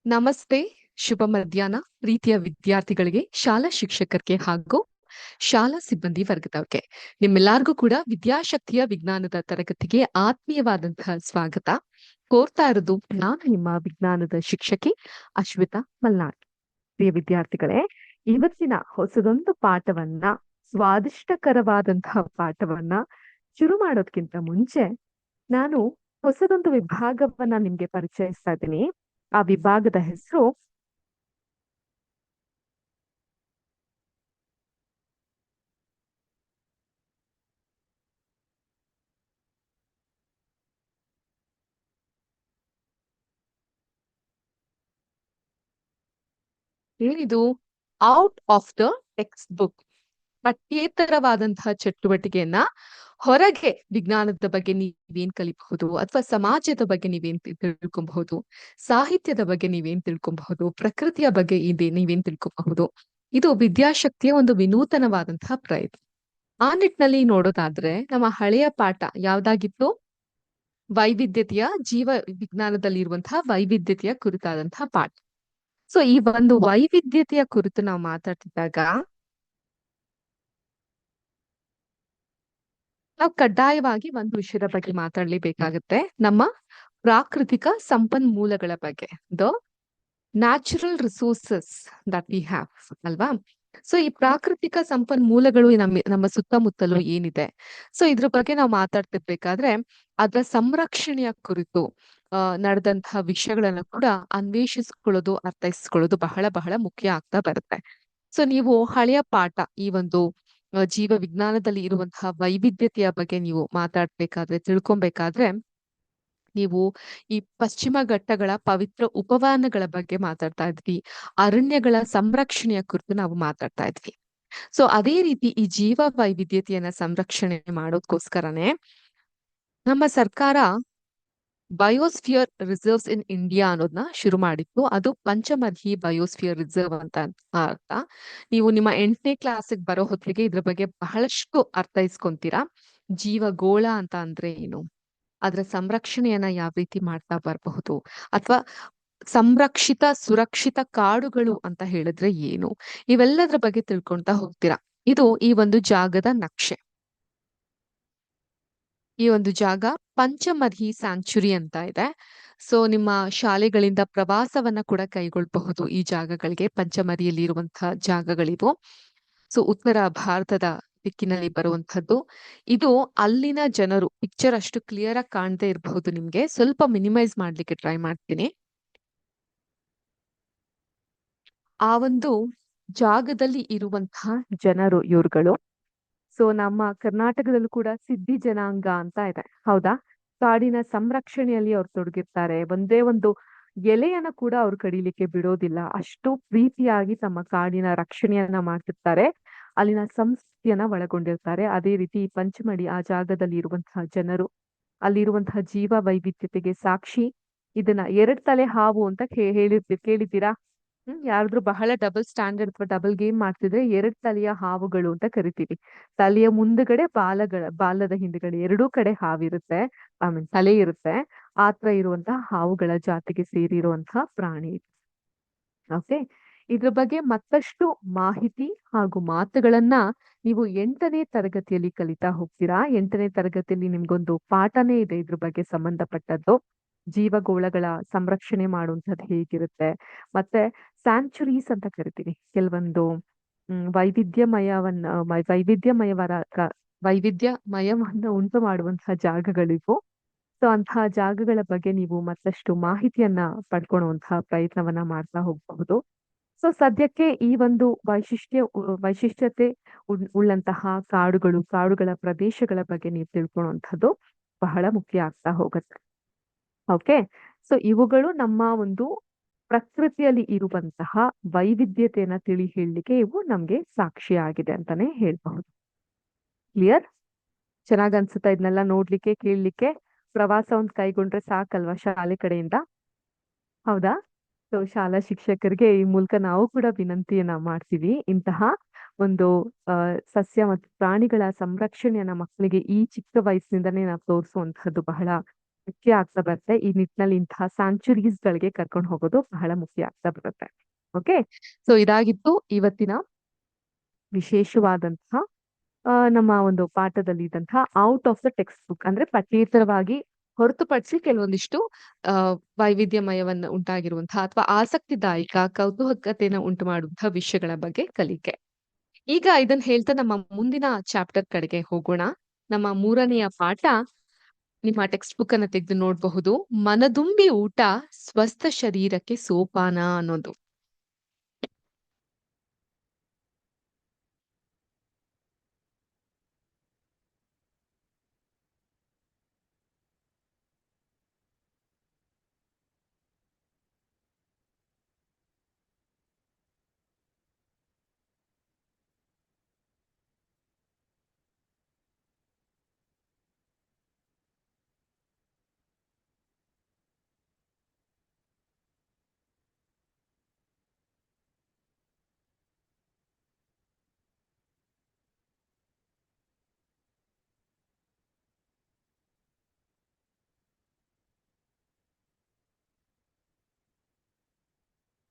ನಮಸ್ತೆ, ಶುಭ ಮಧ್ಯಾಹ್ನ ಪ್ರೀತಿಯ ವಿದ್ಯಾರ್ಥಿಗಳಿಗೆ, ಶಾಲಾ ಶಿಕ್ಷಕರಿಗೆ ಹಾಗೂ ಶಾಲಾ ಸಿಬ್ಬಂದಿ ವರ್ಗದವ್ರಿಗೆ. ನಿಮ್ಮೆಲ್ಲರಿಗೂ ಕೂಡ ವಿದ್ಯಾಶಕ್ತಿಯ ವಿಜ್ಞಾನದ ತರಗತಿಗೆ ಆತ್ಮೀಯವಾದಂತಹ ಸ್ವಾಗತ ಕೋರ್ತಾ ಇರೋದು ನಾನು ನಿಮ್ಮ ವಿಜ್ಞಾನದ ಶಿಕ್ಷಕಿ ಅಶ್ವಿತಾ ಮಲ್ನಾಡ್. ಪ್ರಿಯ ವಿದ್ಯಾರ್ಥಿಗಳೇ, ಇವತ್ತಿನ ಹೊಸದೊಂದು ಪಾಠವನ್ನ, ಸ್ವಾದಿಷ್ಟಕರವಾದಂತಹ ಪಾಠವನ್ನ ಶುರು ಮಾಡೋದ್ಕಿಂತ ಮುಂಚೆ ನಾನು ಹೊಸದೊಂದು ವಿಭಾಗವನ್ನ ನಿಮ್ಗೆ ಪರಿಚಯಿಸ್ತಾ ಇದ್ದೀನಿ. ಆ ವಿಭಾಗದ ಹೆಸರು ಏನಿದು? Out of the text book. ಪಠ್ಯೇತರವಾದಂತಹ ಚಟುವಟಿಕೆಯನ್ನ ಹೊರಗೆ ವಿಜ್ಞಾನದ ಬಗ್ಗೆ ನೀವೇನ್ ಕಲಿಬಹುದು, ಅಥವಾ ಸಮಾಜದ ಬಗ್ಗೆ ನೀವೇನ್ ತಿಳ್ಕೊಬಹುದು, ಸಾಹಿತ್ಯದ ಬಗ್ಗೆ ನೀವೇನ್ ತಿಳ್ಕೊಬಹುದು, ಪ್ರಕೃತಿಯ ಬಗ್ಗೆ ನೀವೇನ್ ತಿಳ್ಕೊಬಹುದು. ಇದು ವಿದ್ಯಾಶಕ್ತಿಯ ಒಂದು ವಿನೂತನವಾದಂತಹ ಪ್ರಯತ್ನ. ಆ ನಿಟ್ಟಿನಲ್ಲಿ ನೋಡೋದಾದ್ರೆ ನಮ್ಮ ಹಳೆಯ ಪಾಠ ಯಾವ್ದಾಗಿತ್ತು? ವೈವಿಧ್ಯತೆಯ ಜೀವ ವಿಜ್ಞಾನದಲ್ಲಿ ಇರುವಂತಹ ವೈವಿಧ್ಯತೆಯ ಕುರಿತಾದಂತಹ ಪಾಠ. ಸೊ ಈ ಒಂದು ವೈವಿಧ್ಯತೆಯ ಕುರಿತು ನಾವು ಮಾತಾಡ್ತಿದ್ದಾಗ ನಾವು ಕಡ್ಡಾಯವಾಗಿ ಒಂದು ವಿಷಯದ ಬಗ್ಗೆ ಮಾತಾಡ್ಲೇಬೇಕಾಗತ್ತೆ, ನಮ್ಮ ಪ್ರಾಕೃತಿಕ ಸಂಪನ್ಮೂಲಗಳ ಬಗ್ಗೆ. The natural resources that we have, ಅಲ್ವಾ? ಸೊ ಈ ಪ್ರಾಕೃತಿಕ ಸಂಪನ್ಮೂಲಗಳು ನಮ್ಮ ಸುತ್ತಮುತ್ತಲು ಏನಿದೆ, ಸೊ ಇದ್ರ ಬಗ್ಗೆ ನಾವು ಮಾತಾಡ್ತಿರ್ಬೇಕಾದ್ರೆ ಅದರ ಸಂರಕ್ಷಣೆಯ ಕುರಿತು ನಡೆದಂತಹ ವಿಷಯಗಳನ್ನ ಕೂಡ ಅನ್ವೇಷಿಸ್ಕೊಳ್ಳೋದು, ಅರ್ಥೈಸ್ಕೊಳ್ಳೋದು ಬಹಳ ಬಹಳ ಮುಖ್ಯ ಆಗ್ತಾ ಬರುತ್ತೆ. ಸೊ ನೀವು ಹಳೆಯ ಪಾಠ, ಈ ಒಂದು ಜೀವ ವಿಜ್ಞಾನದಲ್ಲಿ ಇರುವಂತಹ ವೈವಿಧ್ಯತೆಯ ಬಗ್ಗೆ ನೀವು ಮಾತಾಡ್ಬೇಕಾದ್ರೆ, ತಿಳ್ಕೊಬೇಕಾದ್ರೆ, ನೀವು ಈ ಪಶ್ಚಿಮ ಘಟ್ಟಗಳ ಪವಿತ್ರ ಉಪವನಗಳ ಬಗ್ಗೆ ಮಾತಾಡ್ತಾ ಇದ್ವಿ, ಅರಣ್ಯಗಳ ಸಂರಕ್ಷಣೆಯ ಕುರಿತು ನಾವು ಮಾತಾಡ್ತಾ ಇದ್ವಿ. ಸೊ ಅದೇ ರೀತಿ ಈ ಜೀವ ವೈವಿಧ್ಯತೆಯನ್ನ ಸಂರಕ್ಷಣೆ ಮಾಡೋದಕ್ಕೋಸ್ಕರನೇ ನಮ್ಮ ಸರ್ಕಾರ ಬಯೋಸ್ಫಿಯರ್ ರಿಸರ್ವ್ಸ್ ಇನ್ ಇಂಡಿಯಾ ಅನ್ನೋದನ್ನ ಶುರು ಮಾಡಿತ್ತು. ಅದು ಪಂಚಮರ್ಹಿ ಬಯೋಸ್ಫಿಯರ್ ರಿಸರ್ವ್ ಅಂತ ಅರ್ಥ. ನೀವು ನಿಮ್ಮ 8ನೇ ಕ್ಲಾಸಿಗೆ ಬರೋ ಹೊತ್ತಿಗೆ ಇದ್ರ ಬಗ್ಗೆ ಬಹಳಷ್ಟು ಅರ್ಥೈಸ್ಕೊಂತೀರಾ. ಜೀವಗೋಳ ಅಂತ ಅಂದ್ರೆ ಏನು, ಅದರ ಸಂರಕ್ಷಣೆಯನ್ನ ಯಾವ ರೀತಿ ಮಾಡ್ತಾ ಬರಬಹುದು, ಅಥವಾ ಸಂರಕ್ಷಿತ ಸುರಕ್ಷಿತ ಕಾಡುಗಳು ಅಂತ ಹೇಳಿದ್ರೆ ಏನು, ಇವೆಲ್ಲದರ ಬಗ್ಗೆ ತಿಳ್ಕೊಂತಾ ಹೋಗ್ತೀರಾ. ಇದು ಈ ಒಂದು ಜಾಗದ ನಕ್ಷೆ. ಈ ಒಂದು ಜಾಗ ಪಂಚಮರ್ಹಿ ಸ್ಯಾಂಚುರಿ ಅಂತ ಇದೆ. ಸೊ ನಿಮ್ಮ ಶಾಲೆಗಳಿಂದ ಪ್ರವಾಸವನ್ನ ಕೂಡ ಕೈಗೊಳ್ಳಬಹುದು ಈ ಜಾಗಗಳಿಗೆ. ಪಂಚಮರಿಯಲ್ಲಿ ಇರುವಂತಹ ಜಾಗಗಳಿವು. ಸೊ ಉತ್ತರ ಭಾರತದ ದಿಕ್ಕಿನಲ್ಲಿ ಬರುವಂತದ್ದು ಇದು. ಅಲ್ಲಿನ ಜನರು, ಪಿಕ್ಚರ್ ಅಷ್ಟು ಕ್ಲಿಯರ್ ಆಗಿ ಕಾಣದೇ ಇರಬಹುದು ನಿಮ್ಗೆ, ಸ್ವಲ್ಪ ಮಿನಿಮೈಸ್ ಮಾಡ್ಲಿಕ್ಕೆ ಟ್ರೈ ಮಾಡ್ತೀನಿ. ಆ ಒಂದು ಜಾಗದಲ್ಲಿ ಇರುವಂತಹ ಜನರು ಇವ್ರುಗಳು. ಸೊ ನಮ್ಮ ಕರ್ನಾಟಕದಲ್ಲೂ ಕೂಡ ಸಿದ್ಧಿ ಜನಾಂಗ ಅಂತ ಇದೆ, ಹೌದಾ? ಕಾಡಿನ ಸಂರಕ್ಷಣೆಯಲ್ಲಿ ಅವ್ರು ತೊಡಗಿರ್ತಾರೆ. ಒಂದೇ ಒಂದು ಎಲೆಯನ್ನ ಕೂಡ ಅವ್ರು ಕಡಿಲಿಕ್ಕೆ ಬಿಡೋದಿಲ್ಲ, ಅಷ್ಟು ಪ್ರೀತಿಯಾಗಿ ತಮ್ಮ ಕಾಡಿನ ರಕ್ಷಣೆಯನ್ನ ಮಾಡ್ತಿರ್ತಾರೆ, ಅಲ್ಲಿನ ಸಂಸ್ಕೃತಿಯನ್ನ ಒಳಗೊಂಡಿರ್ತಾರೆ. ಅದೇ ರೀತಿ ಈ ಪಂಚಮಡಿ ಆ ಜಾಗದಲ್ಲಿ ಇರುವಂತಹ ಜನರು, ಅಲ್ಲಿರುವಂತಹ ಜೀವ ವೈವಿಧ್ಯತೆಗೆ ಸಾಕ್ಷಿ. ಇದನ್ನ 2 ತಲೆ ಹಾವು ಅಂತ ಕೇಳಿದ್ದೀರಾ? ಯಾರಾದ್ರೂ ಬಹಳ ಡಬಲ್ ಸ್ಟ್ಯಾಂಡರ್ಡ್ ಅಥವಾ ಡಬಲ್ ಗೇಮ್ ಮಾಡ್ತಿದ್ರೆ 2 ತಲೆಯ ಹಾವುಗಳು ಅಂತ ಕರಿತೀವಿ. ತಲೆಯ ಮುಂದುಗಡೆ, ಬಾಲದ ಹಿಂದುಗಡೆ ಎರಡೂ ಕಡೆ ಹಾವಿರುತ್ತೆ, ಐ ಮೀನ್ ತಲೆ ಇರುತ್ತೆ. ಆತರ ಇರುವಂತಹ ಹಾವುಗಳ ಜಾತಿಗೆ ಸೇರಿರುವಂತಹ ಪ್ರಾಣಿ. ಓಕೆ, ಇದ್ರ ಬಗ್ಗೆ ಮತ್ತಷ್ಟು ಮಾಹಿತಿ ಹಾಗೂ ಮಾತುಗಳನ್ನ ನೀವು 8ನೇ ತರಗತಿಯಲ್ಲಿ ಕಲಿತಾ ಹೋಗ್ತೀರಾ. 8ನೇ ತರಗತಿಯಲ್ಲಿ ನಿಮ್ಗೊಂದು ಪಾಠನೇ ಇದೆ ಇದ್ರ ಬಗ್ಗೆ ಸಂಬಂಧಪಟ್ಟದ್ದು. ಜೀವಗೋಳಗಳ ಸಂರಕ್ಷಣೆ ಮಾಡುವಂಥದ್ದು ಹೇಗಿರುತ್ತೆ, ಮತ್ತೆ ಸ್ಯಾಂಚುರೀಸ್ ಅಂತ ಕರಿತೀವಿ ಕೆಲವೊಂದು ವೈವಿಧ್ಯಮಯವನ್ನ ಉಂಟು ಮಾಡುವಂತಹ ಜಾಗಗಳಿವು. ಸೊ ಅಂತಹ ಜಾಗಗಳ ಬಗ್ಗೆ ನೀವು ಮತ್ತಷ್ಟು ಮಾಹಿತಿಯನ್ನ ಪಡ್ಕೊಳ್ಳುವಂತಹ ಪ್ರಯತ್ನವನ್ನ ಮಾಡ್ತಾ ಹೋಗಬಹುದು. ಸೊ ಸದ್ಯಕ್ಕೆ ಈ ಒಂದು ವೈಶಿಷ್ಟ್ಯತೆ ಉಳ್ಳಂತಹ ಕಾಡುಗಳ ಪ್ರದೇಶಗಳ ಬಗ್ಗೆ ನೀವು ತಿಳ್ಕೊಳ್ಳುವಂಥದ್ದು ಬಹಳ ಮುಖ್ಯ ಆಗ್ತಾ ಹೋಗುತ್ತೆ. ಓಕೆ, ಸೊ ಇವುಗಳು ನಮ್ಮ ಒಂದು ಪ್ರಕೃತಿಯಲ್ಲಿ ಇರುವಂತಹ ವೈವಿಧ್ಯತೆಯನ್ನ ತಿಳಿ ಹೇಳಲಿಕ್ಕೆ ಇವು ನಮ್ಗೆ ಸಾಕ್ಷಿಯಾಗಿದೆ ಅಂತಾನೆ ಹೇಳ್ಬಹುದು. ಕ್ಲಿಯರ್? ಚೆನ್ನಾಗ್ ಅನ್ಸುತ್ತಾ ಇದನ್ನೆಲ್ಲ ನೋಡ್ಲಿಕ್ಕೆ, ಕೇಳಲಿಕ್ಕೆ? ಪ್ರವಾಸ ಒಂದ್ ಕೈಗೊಂಡ್ರೆ ಸಾಕಲ್ವಾ ಶಾಲೆ ಕಡೆಯಿಂದ, ಹೌದಾ? ಸೊ ಶಾಲಾ ಶಿಕ್ಷಕರಿಗೆ ಈ ಮೂಲಕ ನಾವು ಕೂಡ ವಿನಂತಿಯನ್ನ ಮಾಡ್ತೀವಿ, ಇಂತಹ ಒಂದು ಸಸ್ಯ ಮತ್ತು ಪ್ರಾಣಿಗಳ ಸಂರಕ್ಷಣೆಯನ್ನ ಮಕ್ಕಳಿಗೆ ಈ ಚಿಕ್ಕ ವಯಸ್ಸಿನಿಂದನೇ ನಾವು ತೋರಿಸುವಂತಹದ್ದು ಬಹಳ ಮುಖ್ಯ ಆಗ್ತಾ ಬರುತ್ತೆ. ಈ ನಿಟ್ಟಿನಲ್ಲಿ ಇಂತಹ ಸ್ಯಾಂಕ್ಚುರೀಸ್ ಗಳಿಗೆ ಕರ್ಕೊಂಡು ಹೋಗೋದು ಬಹಳ ಮುಖ್ಯ ಆಗ್ತಾ ಬರುತ್ತೆ. ಓಕೆ, ಸೊ ಇದಾಗಿತ್ತು ಇವತ್ತಿನ ವಿಶೇಷವಾದಂತಹ ನಮ್ಮ ಒಂದು ಪಾಠದಲ್ಲಿ ಇದ್ದಂತಹ out of the text book ಅಂದ್ರೆ ಪಠ್ಯೇತರವಾಗಿ ಹೊರತುಪಡಿಸಿ ಕೆಲವೊಂದಿಷ್ಟು ವೈವಿಧ್ಯಮಯವನ್ನ ಉಂಟಾಗಿರುವಂತಹ ಅಥವಾ ಆಸಕ್ತಿದಾಯಕ ಕೌತುಕತೆಯನ್ನು ಉಂಟು ಮಾಡುವಂತಹ ವಿಷಯಗಳ ಬಗ್ಗೆ ಕಲಿಕೆ. ಈಗ ಇದನ್ನ ಹೇಳ್ತಾ ನಮ್ಮ ಮುಂದಿನ ಚಾಪ್ಟರ್ ಕಡೆಗೆ ಹೋಗೋಣ. ನಮ್ಮ 3ನೆಯ ಪಾಠ ನಿಮ್ಮ ಟೆಕ್ಸ್ಟ್ ಬುಕ್ ಅನ್ನ ತೆಗೆದು ನೋಡಬಹುದು. ಮನದುಂಬಿ ಊಟ ಸ್ವಸ್ಥ ಶರೀರಕ್ಕೆ ಸೋಪಾನ ಅನ್ನೋದು.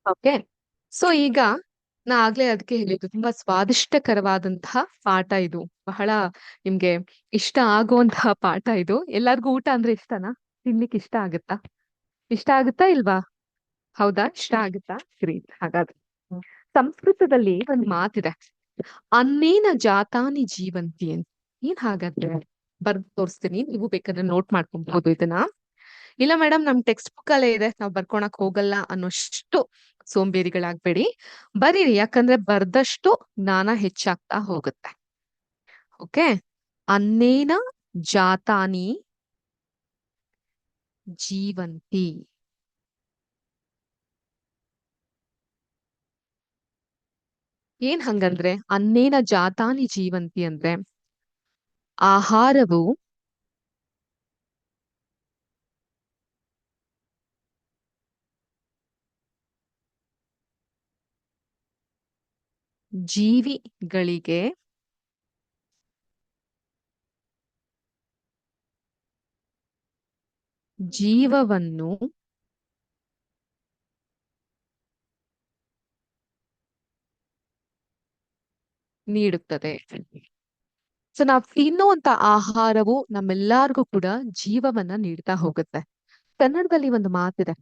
ಓಕೆ, ಸೊ ಈಗ ನಾ ಆಗ್ಲೇ ಅದಕ್ಕೆ ಹೇಳಿದ್ದು ತುಂಬಾ ಸ್ವಾದಿಷ್ಟಕರವಾದಂತಹ ಪಾಠ ಇದು. ಬಹಳ ನಿಮ್ಗೆ ಇಷ್ಟ ಆಗುವಂತಹ ಪಾಠ ಇದು. ಎಲ್ಲಾರ್ಗೂ ಊಟ ಅಂದ್ರೆ ಇಷ್ಟನಾ? ತಿನ್ಲಿಕ್ಕೆ ಇಷ್ಟ ಆಗುತ್ತಾ? ಇಷ್ಟ ಆಗುತ್ತಾ ಇಲ್ವಾ? ಹೌದಾ, ಇಷ್ಟ ಆಗುತ್ತಾ? ಗ್ರೇಟ್. ಹಾಗಾದ್ರೆ ಸಂಸ್ಕೃತದಲ್ಲಿ ಒಂದ್ ಮಾತಿದೆ, ಅನ್ನೇನ ಜಾತಾನಿ ಜೀವಂತಿ ಅಂತ. ಏನ್ ಹಾಗಾದ್ರೆ? ಬರ್ದ್ ತೋರಿಸ್ತೀನಿ, ನೀವು ಬೇಕಾದ್ರೆ ನೋಟ್ ಮಾಡ್ಕೊಬಹುದು ಇದನ್ನ. ಇಲ್ಲ ಮೇಡಮ್, ನಮ್ ಟೆಕ್ಸ್ಟ್ ಬುಕ್ ಅಲ್ಲೇ ಇದೆ, ನಾವ್ ಬರ್ಕೊಳಕ್ ಹೋಗಲ್ಲ ಅನ್ನೋಷ್ಟು ಸೋಂಬೇರಿಗಳಾಗ್ಬೇಡಿ, ಬರೀರಿ. ಯಾಕಂದ್ರೆ ಬರ್ದಷ್ಟು ಜ್ಞಾನ ಹೆಚ್ಚಾಗ್ತಾ ಹೋಗುತ್ತೆ. ಓಕೆ, ಅನ್ನೇನ ಜಾತಾನಿ ಜೀವಂತಿ. ಏನ್ ಹಂಗಂದ್ರೆ ಅನ್ನೇನ ಜಾತಾನಿ ಜೀವಂತಿ ಅಂದ್ರೆ ಆಹಾರವು ಜೀವಿಗಳಿಗೆ ಜೀವವನ್ನು ನೀಡುತ್ತದೆ. ಸೊ ನಾವ್ ತಿನ್ನುವಂತ ಆಹಾರವು ನಮ್ಮೆಲ್ಲರಿಗೂ ಕೂಡ ಜೀವವನ್ನ ನೀಡ್ತಾ ಹೋಗುತ್ತೆ. ಕನ್ನಡದಲ್ಲಿ ಒಂದು ಮಾತಿದೆ,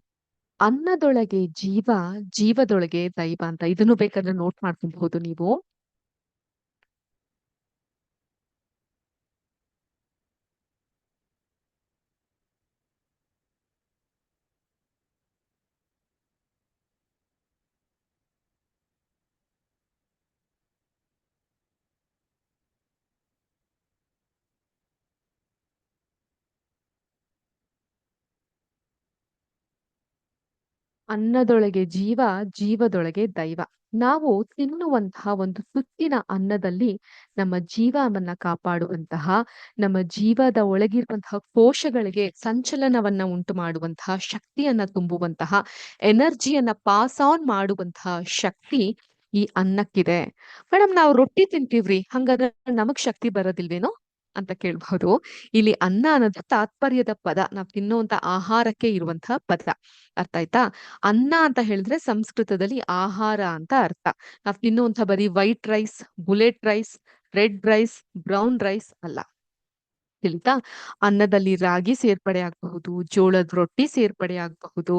ಅನ್ನದೊಳಗೆ ಜೀವ, ಜೀವದೊಳಗೆ ದೈವ ಅಂತ. ಇದನ್ನು ಬೇಕಾದ್ರೆ ನೋಟ್ ಮಾಡ್ಕೊಬಹುದು ನೀವು. ಅನ್ನದೊಳಗೆ ಜೀವ, ಜೀವದೊಳಗೆ ದೈವ. ನಾವು ತಿನ್ನುವಂತಹ ಒಂದು ತುತ್ತಿನ ಅನ್ನದಲ್ಲಿ ನಮ್ಮ ಜೀವವನ್ನ ಕಾಪಾಡುವಂತಹ, ನಮ್ಮ ಜೀವದ ಒಳಗಿರುವಂತಹ ಕೋಶಗಳಿಗೆ ಸಂಚಲನವನ್ನ ಉಂಟು ಮಾಡುವಂತಹ, ಶಕ್ತಿಯನ್ನ ತುಂಬುವಂತಹ, ಎನರ್ಜಿಯನ್ನ ಪಾಸ್ ಆನ್ ಮಾಡುವಂತಹ ಶಕ್ತಿ ಈ ಅನ್ನಕ್ಕಿದೆ. ಮೇಡಮ್, ನಾವು ರೊಟ್ಟಿ ತಿಂತೀವ್ರಿ, ಹಂಗಾದ್ರೆ ನಮಗ್ ಶಕ್ತಿ ಬರೋದಿಲ್ವೇನೋ ಅಂತ ಕೇಳ್ಬಹುದು. ಇಲ್ಲಿ ಅನ್ನ ಅನ್ನೋದು ತಾತ್ಪರ್ಯದ ಪದ, ನಾವ್ ತಿನ್ನುವಂತ ಆಹಾರಕ್ಕೆ ಇರುವಂತಹ ಪದ. ಅರ್ಥ ಆಯ್ತಾ? ಅನ್ನ ಅಂತ ಹೇಳಿದ್ರೆ ಸಂಸ್ಕೃತದಲ್ಲಿ ಆಹಾರ ಅಂತ ಅರ್ಥ. ನಾವ್ ತಿನ್ನುವಂತ ಬರೀ white rice, bullet rice, red rice, brown rice ಅಲ್ಲ. ತಿಳಿತಾ? ಅನ್ನದಲ್ಲಿ ರಾಗಿ ಸೇರ್ಪಡೆ ಆಗಬಹುದು, ಜೋಳದ ರೊಟ್ಟಿ ಸೇರ್ಪಡೆ ಆಗಬಹುದು,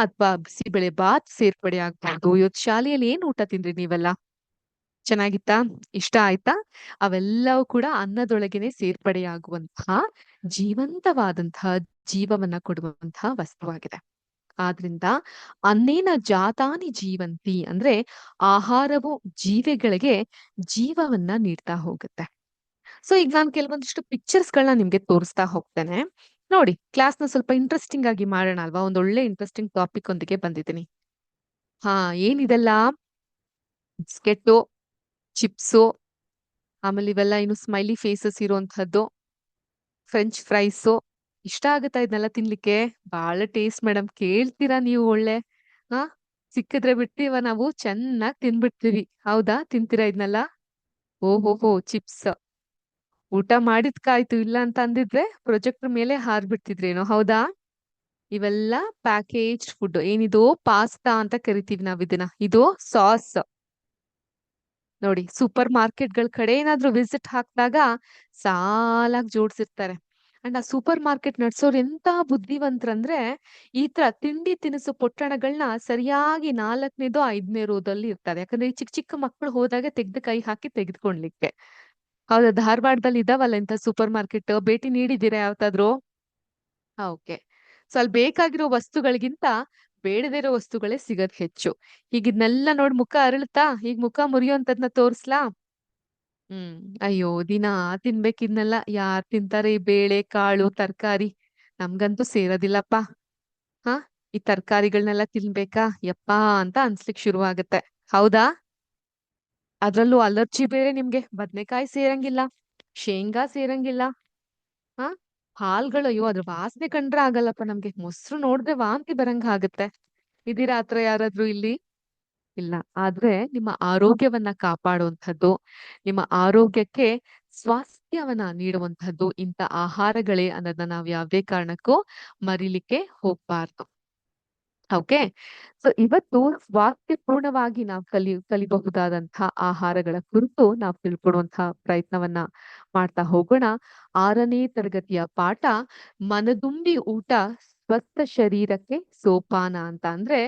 ಅಥವಾ ಬಿಸಿಬೇಳೆ ಬಾತ್ ಸೇರ್ಪಡೆ ಆಗಬಹುದು. ಇವತ್ತು ಶಾಲೆಯಲ್ಲಿ ಏನ್ ಊಟ ತಿಂದ್ರಿ ನೀವೆಲ್ಲ? ಚೆನ್ನಾಗಿತ್ತಾ? ಇಷ್ಟ ಆಯ್ತಾ? ಅವೆಲ್ಲವೂ ಕೂಡ ಅನ್ನದೊಳಗೇನೆ ಸೇರ್ಪಡೆಯಾಗುವಂತಹ ಜೀವಂತವಾದಂತಹ, ಜೀವವನ್ನ ಕೊಡುವಂತಹ ವಸ್ತುವಾಗಿದೆ. ಆದ್ರಿಂದ ಅನ್ನೇನ ಜಾತಾನಿ ಜೀವಂತಿ ಅಂದ್ರೆ ಆಹಾರವು ಜೀವಿಗಳಿಗೆ ಜೀವವನ್ನ ನೀಡ್ತಾ ಹೋಗುತ್ತೆ. ಸೊ ಈಗ ನಾನು ಕೆಲವೊಂದಿಷ್ಟು ಪಿಕ್ಚರ್ಸ್ ಗಳನ್ನ ನಿಮ್ಗೆ ತೋರಿಸ್ತಾ ಹೋಗ್ತೇನೆ. ನೋಡಿ, ಕ್ಲಾಸ್ ನ ಸ್ವಲ್ಪ ಇಂಟ್ರೆಸ್ಟಿಂಗ್ ಆಗಿ ಮಾಡೋಣ ಅಲ್ವಾ? ಒಂದೊಳ್ಳೆ ಇಂಟ್ರೆಸ್ಟಿಂಗ್ ಟಾಪಿಕ್ ಒಂದಿಗೆ ಬಂದಿದ್ದೀನಿ. ಏನಿದೆಲ್ಲ? ಬಿಸ್ಕೆಟ್ಟು, ಚಿಪ್ಸು, ಆಮೇಲೆ ಇವೆಲ್ಲ ಇನ್ನು ಸ್ಮೈಲಿ ಫೇಸಸ್ ಇರುವಂತಹದ್ದು, ಫ್ರೆಂಚ್ ಫ್ರೈಸು. ಇಷ್ಟ ಆಗುತ್ತಾ ಇದನ್ನೆಲ್ಲ ತಿನ್ಲಿಕ್ಕೆ? ಬಹಳ ಟೇಸ್ಟ್ ಮೇಡಮ್. ಕೇಳ್ತೀರಾ ನೀವು? ಒಳ್ಳೆ ಹಾ ಸಿಕ್ಕಿದ್ರೆ ಬಿಡ್ತೀವ ನಾವು, ಚೆನ್ನಾಗಿ ತಿನ್ಬಿಡ್ತೀವಿ. ಹೌದಾ? ತಿಂತೀರಾ ಇದನ್ನೆಲ್ಲ? ಓಹೋಹೋ, ಚಿಪ್ಸ್. ಊಟ ಮಾಡಿದ್ಕಾಯ್ತು, ಇಲ್ಲ ಅಂತ ಅಂದಿದ್ರೆ ಪ್ರೊಜೆಕ್ಟರ್ ಮೇಲೆ ಹಾರ್ಬಿಡ್ತಿದ್ರೇನೋ, ಹೌದಾ? ಇವೆಲ್ಲ ಪ್ಯಾಕೇಜ್ ಫುಡ್. ಏನಿದು? ಪಾಸ್ತಾ ಅಂತ ಕರಿತೀವಿ ನಾವ್ ಇದನ್ನ. ಇದು ಸಾಸ್. ನೋಡಿ, ಸೂಪರ್ ಮಾರ್ಕೆಟ್ಗಳ ಕಡೆ ಏನಾದ್ರೂ ವಿಸಿಟ್ ಹಾಕಿದಾಗ ಸಾಲಾಗಿ ಜೋಡ್ಸಿರ್ತಾರೆ. ಅಂಡ್ ಆ ಸೂಪರ್ ಮಾರ್ಕೆಟ್ ನಡ್ಸೋರು ಎಂತ ಬುದ್ಧಿವಂತರಂದ್ರೆ, ಈ ತರ ತಿಂಡಿ ತಿನಿಸು ಪೊಟ್ಟಣಗಳನ್ನ ಸರಿಯಾಗಿ 4ನೇದೋ 5ನೇ ರೋದಲ್ಲಿ ಇರ್ತಾರೆ. ಯಾಕಂದ್ರೆ ಈ ಚಿಕ್ಕ ಚಿಕ್ಕ ಮಕ್ಕಳು ಹೋದಾಗ ತೆಗ್ದು ಕೈ ಹಾಕಿ ತೆಗೆದುಕೊಳ್ಲಿಕ್ಕೆ. ಹೌದಾ? ಧಾರವಾಡದಲ್ಲಿ ಇದಾವಲ್ಲ ಇಂಥ ಸೂಪರ್ ಮಾರ್ಕೆಟ್, ಭೇಟಿ ನೀಡಿದ್ದೀರಾ ಯಾವತ್ತಾದ್ರೂ? ಓಕೆ. ಸೊ ಅಲ್ಲಿ ಬೇಕಾಗಿರೋ ವಸ್ತುಗಳಿಗಿಂತ ಬೇಡದೇ ಇರೋ ವಸ್ತುಗಳೇ ಸಿಗೋದ್ ಹೆಚ್ಚು. ಈಗ ಇದನ್ನೆಲ್ಲ ನೋಡ್ ಮುಖ ಅರಳುತ್ತಾ? ಈಗ ಮುಖ ಮುರಿಯೋಂತದ್ನ ತೋರ್ಸ್ಲಾ? ಹ್ಮ್. ಅಯ್ಯೋ, ದಿನಾ ತಿನ್ಬೇಕಿದ್ನೆಲ್ಲ ಯಾರ್ ತಿಂತಾರೆ? ಈ ಬೇಳೆ ಕಾಳು ತರಕಾರಿ ನಮ್ಗಂತೂ ಸೇರೋದಿಲ್ಲಪ್ಪ. ಹ ಈ ತರಕಾರಿಗಳನ್ನೆಲ್ಲ ತಿನ್ಬೇಕಾ ಯಪ್ಪಾ ಅಂತ ಅನ್ಸ್ಲಿಕ್ ಶುರು ಆಗತ್ತೆ. ಹೌದಾ? ಅದ್ರಲ್ಲೂ ಅಲರ್ಜಿ ಬೇರೆ ನಿಮ್ಗೆ. ಬದ್ನೆಕಾಯಿ ಸೇರಂಗಿಲ್ಲ, ಶೇಂಗಾ ಸೇರಂಗಿಲ್ಲ. ಹ ಹಾಲ್ಗಳು, ಅಯ್ಯೋ ಅದ್ರ ವಾಸನೆ ಕಂಡ್ರೆ ಆಗಲ್ಲಪ್ಪ ನಮ್ಗೆ. ಮೊಸರು ನೋಡಿದ್ರೆ ವಾಂತಿ ಬರಂಗ ಆಗತ್ತೆ. ಇದೀರಾ ಆತರ ಯಾರಾದ್ರೂ ಇಲ್ಲಿ? ಇಲ್ಲ. ಆದ್ರೆ ನಿಮ್ಮ ಆರೋಗ್ಯವನ್ನ ಕಾಪಾಡುವಂಥದ್ದು, ನಿಮ್ಮ ಆರೋಗ್ಯಕ್ಕೆ ಸ್ವಾಸ್ಥ್ಯವನ್ನ ನೀಡುವಂಥದ್ದು ಇಂಥ ಆಹಾರಗಳೇ ಅನ್ನೋದನ್ನ ನಾವು ಯಾವುದೇ ಕಾರಣಕ್ಕೂ ಮರಿಲಿಕ್ಕೆ ಹೋಗ್ಬಾರ್ದು. ಓಕೆ. ಸೊ ಇವತ್ತು ಸ್ವಾಸ್ಥ್ಯಪೂರ್ಣವಾಗಿ ನಾವು ಕಲಿಬಹುದಾದಂತಹ ಆಹಾರಗಳ ಕುರಿತು ನಾವು ತಿಳ್ಕೊಡುವಂತಹ ಪ್ರಯತ್ನವನ್ನ ಮಾಡ್ತಾ ಹೋಗೋಣ. 6ನೇ ತರಗತಿಯ ಪಾಠ ಮನದುಂಬಿ ಊಟ ಸ್ವಸ್ಥ ಶರೀರಕ್ಕೆ ಸೋಪಾನ ಅಂತ. ಅಂದ್ರೆ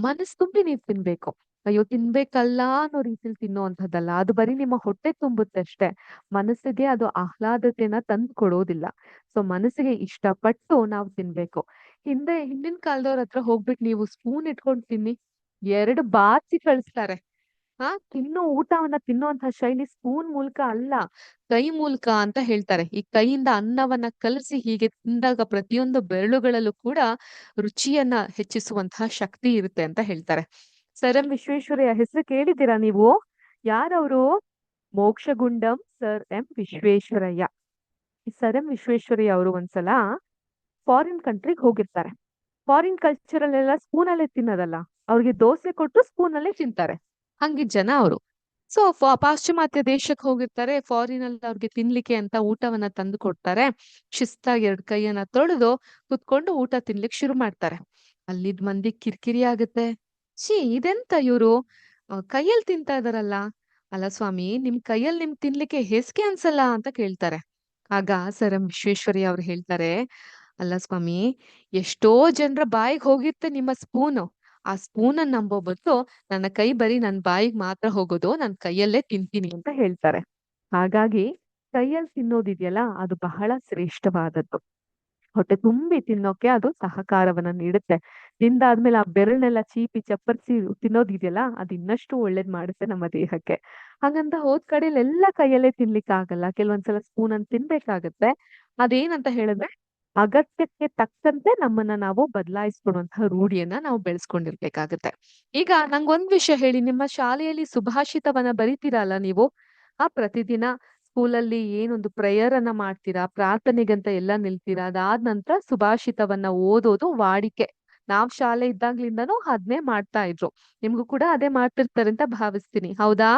ಮನಸ್ ತುಂಬಿ ನೀವ್ ತಿನ್ಬೇಕು. ಅಯ್ಯೋ ತಿನ್ಬೇಕಲ್ಲ ಅನ್ನೋ ರೀತಿಲಿ ತಿನ್ನುವಂಥದ್ದಲ್ಲ. ಅದು ಬರೀ ನಿಮ್ಮ ಹೊಟ್ಟೆ ತುಂಬುತ್ತೆ ಅಷ್ಟೇ. ಮನಸ್ಸಿಗೆ ಅದು ಆಹ್ಲಾದತೆಯನ್ನ ತಂದು ಕೊಡೋದಿಲ್ಲ. ಸೊ ಮನಸ್ಸಿಗೆ ಇಷ್ಟಪಟ್ಟು ನಾವು ತಿನ್ಬೇಕು. ಹಿಂದಿನ ಕಾಲದವ್ರ ಹತ್ರ ಹೋಗ್ಬಿಟ್ಟು ನೀವು ಸ್ಪೂನ್ ಇಟ್ಕೊಂಡು ತಿನ್ನಿ, 2 ಬಾಚಿ ಕಳಿಸ್ತಾರೆ. ತಿನ್ನೋ ಊಟವನ್ನ ತಿನ್ನುವಂತಹ ಶೈಲಿ ಸ್ಪೂನ್ ಮೂಲಕ ಅಲ್ಲ, ಕೈ ಮೂಲಕ ಅಂತ ಹೇಳ್ತಾರೆ. ಈ ಕೈಯಿಂದ ಅನ್ನವನ್ನ ಕಲಸಿ ಹೀಗೆ ತಿಂದಾಗ ಪ್ರತಿಯೊಂದು ಬೆರಳುಗಳಲ್ಲೂ ಕೂಡ ರುಚಿಯನ್ನ ಹೆಚ್ಚಿಸುವಂತಹ ಶಕ್ತಿ ಇರುತ್ತೆ ಅಂತ ಹೇಳ್ತಾರೆ. ಸರ್ ಎಂ ವಿಶ್ವೇಶ್ವರಯ್ಯ ಹೆಸರು ಕೇಳಿದ್ದೀರಾ ನೀವು? ಯಾರವರು? Mokshagundam sir M Visvesvaraya. ಈ ಸರ್ ಎಂ ವಿಶ್ವೇಶ್ವರಯ್ಯ ಅವರು ಒಂದ್ಸಲ ಫಾರಿನ್ ಕಂಟ್ರಿಗೆ ಹೋಗಿರ್ತಾರೆ. ಫಾರಿನ್ ಕಲ್ಚರ್ ಅಲ್ಲೆಲ್ಲ ಸ್ಪೂನ್ ಅಲ್ಲೇ ತಿನ್ನೋದಲ್ಲ. ಅವ್ರಿಗೆ ದೋಸೆ ಕೊಟ್ಟು ಸ್ಪೂನ್ ಅಲ್ಲೇ ತಿಂತಾರೆ. ಹಂಗಿದ್ ಜನ ಅವರು. ಸೊ ಪಾಶ್ಚಿಮಾತ್ಯ ದೇಶಕ್ಕೆ ಹೋಗಿರ್ತಾರೆ. ಫಾರಿನ್ ಅಲ್ಲಿ ಅವ್ರಿಗೆ ತಿನ್ಲಿಕ್ಕೆ ಅಂತ ಊಟವನ್ನ ತಂದು ಕೊಡ್ತಾರೆ. ಶಿಸ್ತಾಗಿ 2 ಕೈಯನ್ನ ತೊಳೆದು ಕುತ್ಕೊಂಡು ಊಟ ತಿನ್ಲಿಕ್ಕೆ ಶುರು ಮಾಡ್ತಾರೆ. ಅಲ್ಲಿದ್ ಮಂದಿ ಕಿರಿಕಿರಿ ಆಗುತ್ತೆ. ಇದೆಂತ ಇವ್ರು ಕೈಯಲ್ಲಿ ತಿಂತಾ ಇದಾರಲ್ಲ. ಅಲ್ಲ ಸ್ವಾಮಿ, ನಿಮ್ ಕೈಯಲ್ಲಿ ನಿಮ್ ತಿನ್ಲಿಕ್ಕೆ ಹೇಸಿಗೆ ಅನ್ಸಲ್ಲ ಅಂತ ಕೇಳ್ತಾರೆ. ಆಗ ಸರ್ ಎಂ ವಿಶ್ವೇಶ್ವರಯ್ಯ ಅವ್ರು ಹೇಳ್ತಾರೆ, ಅಲ್ಲ ಸ್ವಾಮಿ, ಎಷ್ಟೋ ಜನರ ಬಾಯಿಗೆ ಹೋಗಿರುತ್ತೆ ನಿಮ್ಮ ಸ್ಪೂನು. ಆ ಸ್ಪೂನ್ ಅನ್ನ ನಂಬೋ ಬದಲು ನನ್ನ ಕೈ ಬರೀ ನನ್ ಬಾಯಿಗೆ ಮಾತ್ರ ಹೋಗೋದು, ನನ್ ಕೈಯಲ್ಲೇ ತಿಂತೀನಿ ಅಂತ ಹೇಳ್ತಾರೆ. ಹಾಗಾಗಿ ಕೈಯಲ್ಲಿ ತಿನ್ನೋದಿದೆಯಲ್ಲ, ಅದು ಬಹಳ ಶ್ರೇಷ್ಠವಾದದ್ದು. ಹೊಟ್ಟೆ ತುಂಬಿ ತಿನ್ನೋಕೆ ಅದು ಸಹಕಾರವನ್ನ ನೀಡುತ್ತೆ. ತಿಂದಾದ್ಮೇಲೆ ಆ ಬೆರಳನ್ನೆಲ್ಲ ಚೀಪಿ ಚಪ್ಪರ್ಸಿ ತಿನ್ನೋದಿದೆಯಲ್ಲ, ಅದು ಇನ್ನಷ್ಟು ಒಳ್ಳೇದ್ ಮಾಡುತ್ತೆ ನಮ್ಮ ದೇಹಕ್ಕೆ. ಹಾಗಂತ ಹೋದ್ ಕಡೆಲೆಲ್ಲ ಕೈಯಲ್ಲೇ ತಿನ್ಲಿಕ್ಕೆ ಆಗಲ್ಲ. ಕೆಲವೊಂದ್ಸಲ ಸ್ಪೂನ್ ಅನ್ನು ತಿನ್ಬೇಕಾಗತ್ತೆ. ಅದೇನಂತ ಹೇಳಿದ್ರೆ, ಅಗತ್ಯಕ್ಕೆ ತಕ್ಕಂತೆ ನಮ್ಮನ್ನ ನಾವು ಬದಲಾಯಿಸ್ಕೊಡುವಂತಹ ರೂಢಿಯನ್ನ ನಾವು ಬೆಳೆಸ್ಕೊಂಡಿರ್ಬೇಕಾಗತ್ತೆ. ಈಗ ನಂಗೊಂದ್ ವಿಷಯ ಹೇಳಿ, ನಿಮ್ಮ ಶಾಲೆಯಲ್ಲಿ ಸುಭಾಷಿತವನ್ನ ಬರಿತೀರಲ್ಲ ನೀವು? ಪ್ರತಿದಿನ ಸ್ಕೂಲಲ್ಲಿ ಏನೊಂದು ಪ್ರೇಯರ್ ಅನ್ನ ಮಾಡ್ತೀರಾ, ಪ್ರಾರ್ಥನೆಗಂತ ಎಲ್ಲ ನಿಲ್ತೀರಾ, ಅದಾದ ನಂತರ ಸುಭಾಷಿತವನ್ನ ಓದೋದು ವಾಡಿಕೆ. ನಾವ್ ಶಾಲೆ ಇದ್ದಾಗ್ಲಿಂದನೂ ಅದ್ನೇ ಮಾಡ್ತಾ ಇದ್ರು. ನಿಮ್ಗೂ ಕೂಡ ಅದೇ ಮಾಡ್ತಿರ್ತಾರೆ ಅಂತ ಭಾವಿಸ್ತೀನಿ. ಹೌದಾ?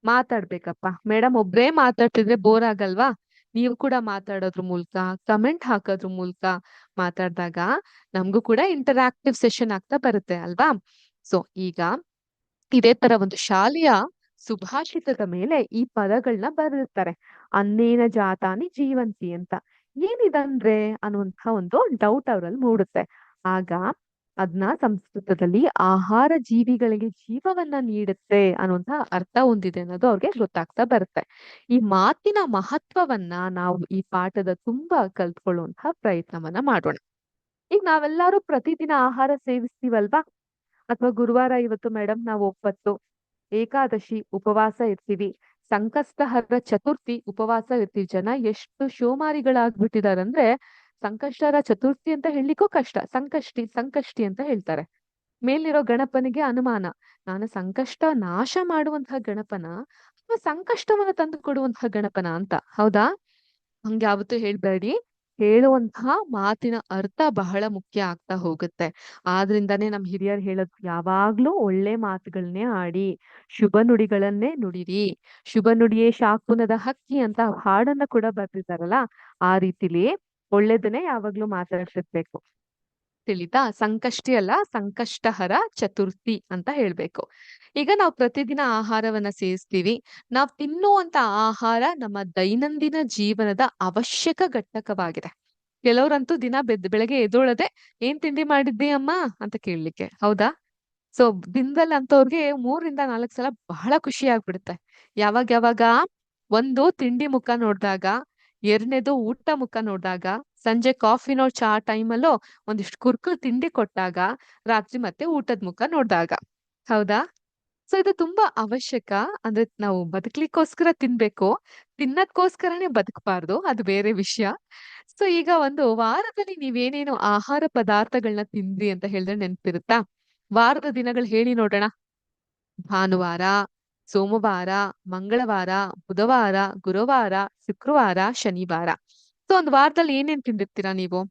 ಮಾತಾಡ್ಬೇಕಪ್ಪ. ಮೇಡಮ್ ಒಬ್ರೇ ಮಾತಾಡ್ತಿದ್ರೆ ಬೋರ್ ಆಗಲ್ವಾ? ನೀವು ಕೂಡ ಮಾತಾಡೋದ್ರ ಮೂಲಕ, ಕಮೆಂಟ್ ಹಾಕೋದ್ರ ಮೂಲಕ ಮಾತಾಡ್ದಾಗ ನಮ್ಗೂ ಕೂಡ ಇಂಟರಾಕ್ಟಿವ್ ಸೆಷನ್ ಆಗ್ತಾ ಬರುತ್ತೆ ಅಲ್ವಾ? ಸೊ ಈಗ ಇದೇ ತರ ಒಂದು ಶಾಲೆಯ ಸುಭಾಷಿತದ ಮೇಲೆ ಈ ಪದಗಳನ್ನ ಬರೆದಿರ್ತಾರೆ. ಅನ್ನೇನ ಜಾತಾನಿ ಜೀವಂತಿ ಅಂತ. ಏನಿದಂದ್ರೆ ಅನ್ನುವಂಥ ಒಂದು ಡೌಟ್ ಅವರಲ್ಲಿ ಮೂಡುತ್ತೆ. ಆಗ ಅದ್ನ ಸಂಸ್ಕೃತದಲ್ಲಿ ಆಹಾರ ಜೀವಿಗಳಿಗೆ ಜೀವವನ್ನ ನೀಡುತ್ತೆ ಅನ್ನುವಂಥ ಅರ್ಥ ಹೊಂದಿದೆ ಅನ್ನೋದು ಅವ್ರಿಗೆ ಗೊತ್ತಾಗ್ತಾ ಬರುತ್ತೆ. ಈ ಮಾತಿನ ಮಹತ್ವವನ್ನ ನಾವು ಈ ಪಾಠದ ತುಂಬಾ ಕಲ್ತ್ಕೊಳ್ಳುವಂತಹ ಪ್ರಯತ್ನವನ್ನ ಮಾಡೋಣ. ಈಗ ನಾವೆಲ್ಲರೂ ಪ್ರತಿದಿನ ಆಹಾರ ಸೇವಿಸ್ತೀವಲ್ವಾ? ಅಥವಾ ಗುರುವಾರ ಇವತ್ತು ಮೇಡಮ್ ನಾವು ಒಪ್ಪತ್ತು, ಏಕಾದಶಿ ಉಪವಾಸ ಇರ್ತೀವಿ, ಸಂಕಷ್ಟಹರ ಚತುರ್ಥಿ ಉಪವಾಸ ಇರ್ತೀವಿ. ಜನ ಎಷ್ಟು ಶೋಮಾರಿಗಳಾಗ್ಬಿಟ್ಟಿದಾರಂದ್ರೆ ಸಂಕಷ್ಟಹರ ಚತುರ್ಥಿ ಅಂತ ಹೇಳಲಿಕ್ಕೂ ಕಷ್ಟ. ಸಂಕಷ್ಟಿ ಅಂತ ಹೇಳ್ತಾರೆ. ಮೇಲಿರೋ ಗಣಪನಿಗೆ ಅನುಮಾನ, ನಾನು ಸಂಕಷ್ಟ ನಾಶ ಮಾಡುವಂತಹ ಗಣಪನ ಅಥವಾ ಸಂಕಷ್ಟವನ್ನ ತಂದು ಕೊಡುವಂತಹ ಗಣಪನ ಅಂತ. ಹೌದಾ? ಹಂಗೆ ಯಾವತ್ತೂ ಹೇಳ್ಬೇಡಿ. ಹೇಳುವಂತಹ ಮಾತಿನ ಅರ್ಥ ಬಹಳ ಮುಖ್ಯ ಆಗ್ತಾ ಹೋಗುತ್ತೆ. ಆದ್ರಿಂದಾನೇ ನಮ್ ಹಿರಿಯರು ಹೇಳೋದು ಯಾವಾಗ್ಲೂ ಒಳ್ಳೆ ಮಾತುಗಳನ್ನೇ ಆಡಿ, ಶುಭ ನುಡಿಗಳನ್ನೇ ನುಡಿರಿ, ಶುಭ ನುಡಿಯೇ ಶಾಕುನದ ಹಕ್ಕಿ ಅಂತ ಹಾಡನ್ನ ಕೂಡ ಬರ್ದಿದ್ದಾರಲ್ಲ, ಆ ರೀತಿಲಿ ಒಳ್ಳೇದನ್ನೇ ಯಾವಾಗ್ಲೂ ಮಾತಾಡ್ಸಿರ್ಬೇಕು. ತಿಳಿತಾ? ಸಂಕಷ್ಟಿ ಅಲ್ಲ, ಸಂಕಷ್ಟಹರ ಚತುರ್ಥಿ ಅಂತ ಹೇಳ್ಬೇಕು. ಈಗ ನಾವು ಪ್ರತಿದಿನ ಆಹಾರವನ್ನ ಸೇವಿಸ್ತೀವಿ. ನಾವ್ ತಿನ್ನುವಂತ ಆಹಾರ ನಮ್ಮ ದೈನಂದಿನ ಜೀವನದ ಅವಶ್ಯಕ ಘಟಕವಾಗಿದೆ. ಕೆಲವರಂತೂ ದಿನ ಬೆಳಗ್ಗೆ ಎದ್ದೊಳದೆ ಏನ್ ತಿಂಡಿ ಮಾಡಿದ್ದಿ ಅಮ್ಮ ಅಂತ ಕೇಳ್ಲಿಕ್ಕೆ, ಹೌದಾ? ಸೊ ದಿನದಲ್ಲಿ ಅಂತವ್ರಿಗೆ 3 ರಿಂದ 4 ಸಲ ಬಹಳ ಖುಷಿ ಆಗ್ಬಿಡುತ್ತೆ. ಯಾವಾಗ ಒಂದು ತಿಂಡಿ ಮುಖ ನೋಡ್ದಾಗ, ಎರಡನೇದು ಊಟ ಮುಖ ನೋಡ್ದಾಗ, ಸಂಜೆ ಕಾಫಿನೋ ಚಾ ಟೈಮಲ್ಲೋ ಒಂದಿಷ್ಟು ಕುರ್ಕುರು ತಿಂಡಿ ಕೊಟ್ಟಾಗ, ರಾತ್ರಿ ಮತ್ತೆ ಊಟದ ಮುಖ ನೋಡ್ದಾಗ. ಹೌದಾ? ಸೊ ಇದು ತುಂಬಾ ಅವಶ್ಯಕ. ಅಂದ್ರೆ ನಾವು ಬದುಕ್ಲಿಕ್ಕೋಸ್ಕರ ತಿನ್ಬೇಕು. ತಿನ್ನೋದ್ಕೋಸ್ಕರನೇ ಬದುಕಬಾರ್ದು. ಅದು ಬೇರೆ ವಿಷಯ. ಸೊ ಈಗ ಒಂದು ವಾರದಲ್ಲಿ ನೀವೇನೇನು ಆಹಾರ ಪದಾರ್ಥಗಳನ್ನ ತಿಂದ್ರಿ ಅಂತ ಹೇಳಿದ್ರೆ ನೆನ್ಪಿರುತ್ತಾ? ವಾರದ ದಿನಗಳು ಹೇಳಿ ನೋಡೋಣ. ಭಾನುವಾರ, ಸೋಮವಾರ, ಮಂಗಳವಾರ, ಬುಧವಾರ, ಗುರುವಾರ, ಶುಕ್ರವಾರ, ಶನಿವಾರ. ಸೊ ಒಂದ್ ವಾರದಲ್ಲಿ ಏನೇನ್ ತಿಂದಿರ್ತೀರಾ ನೀವು?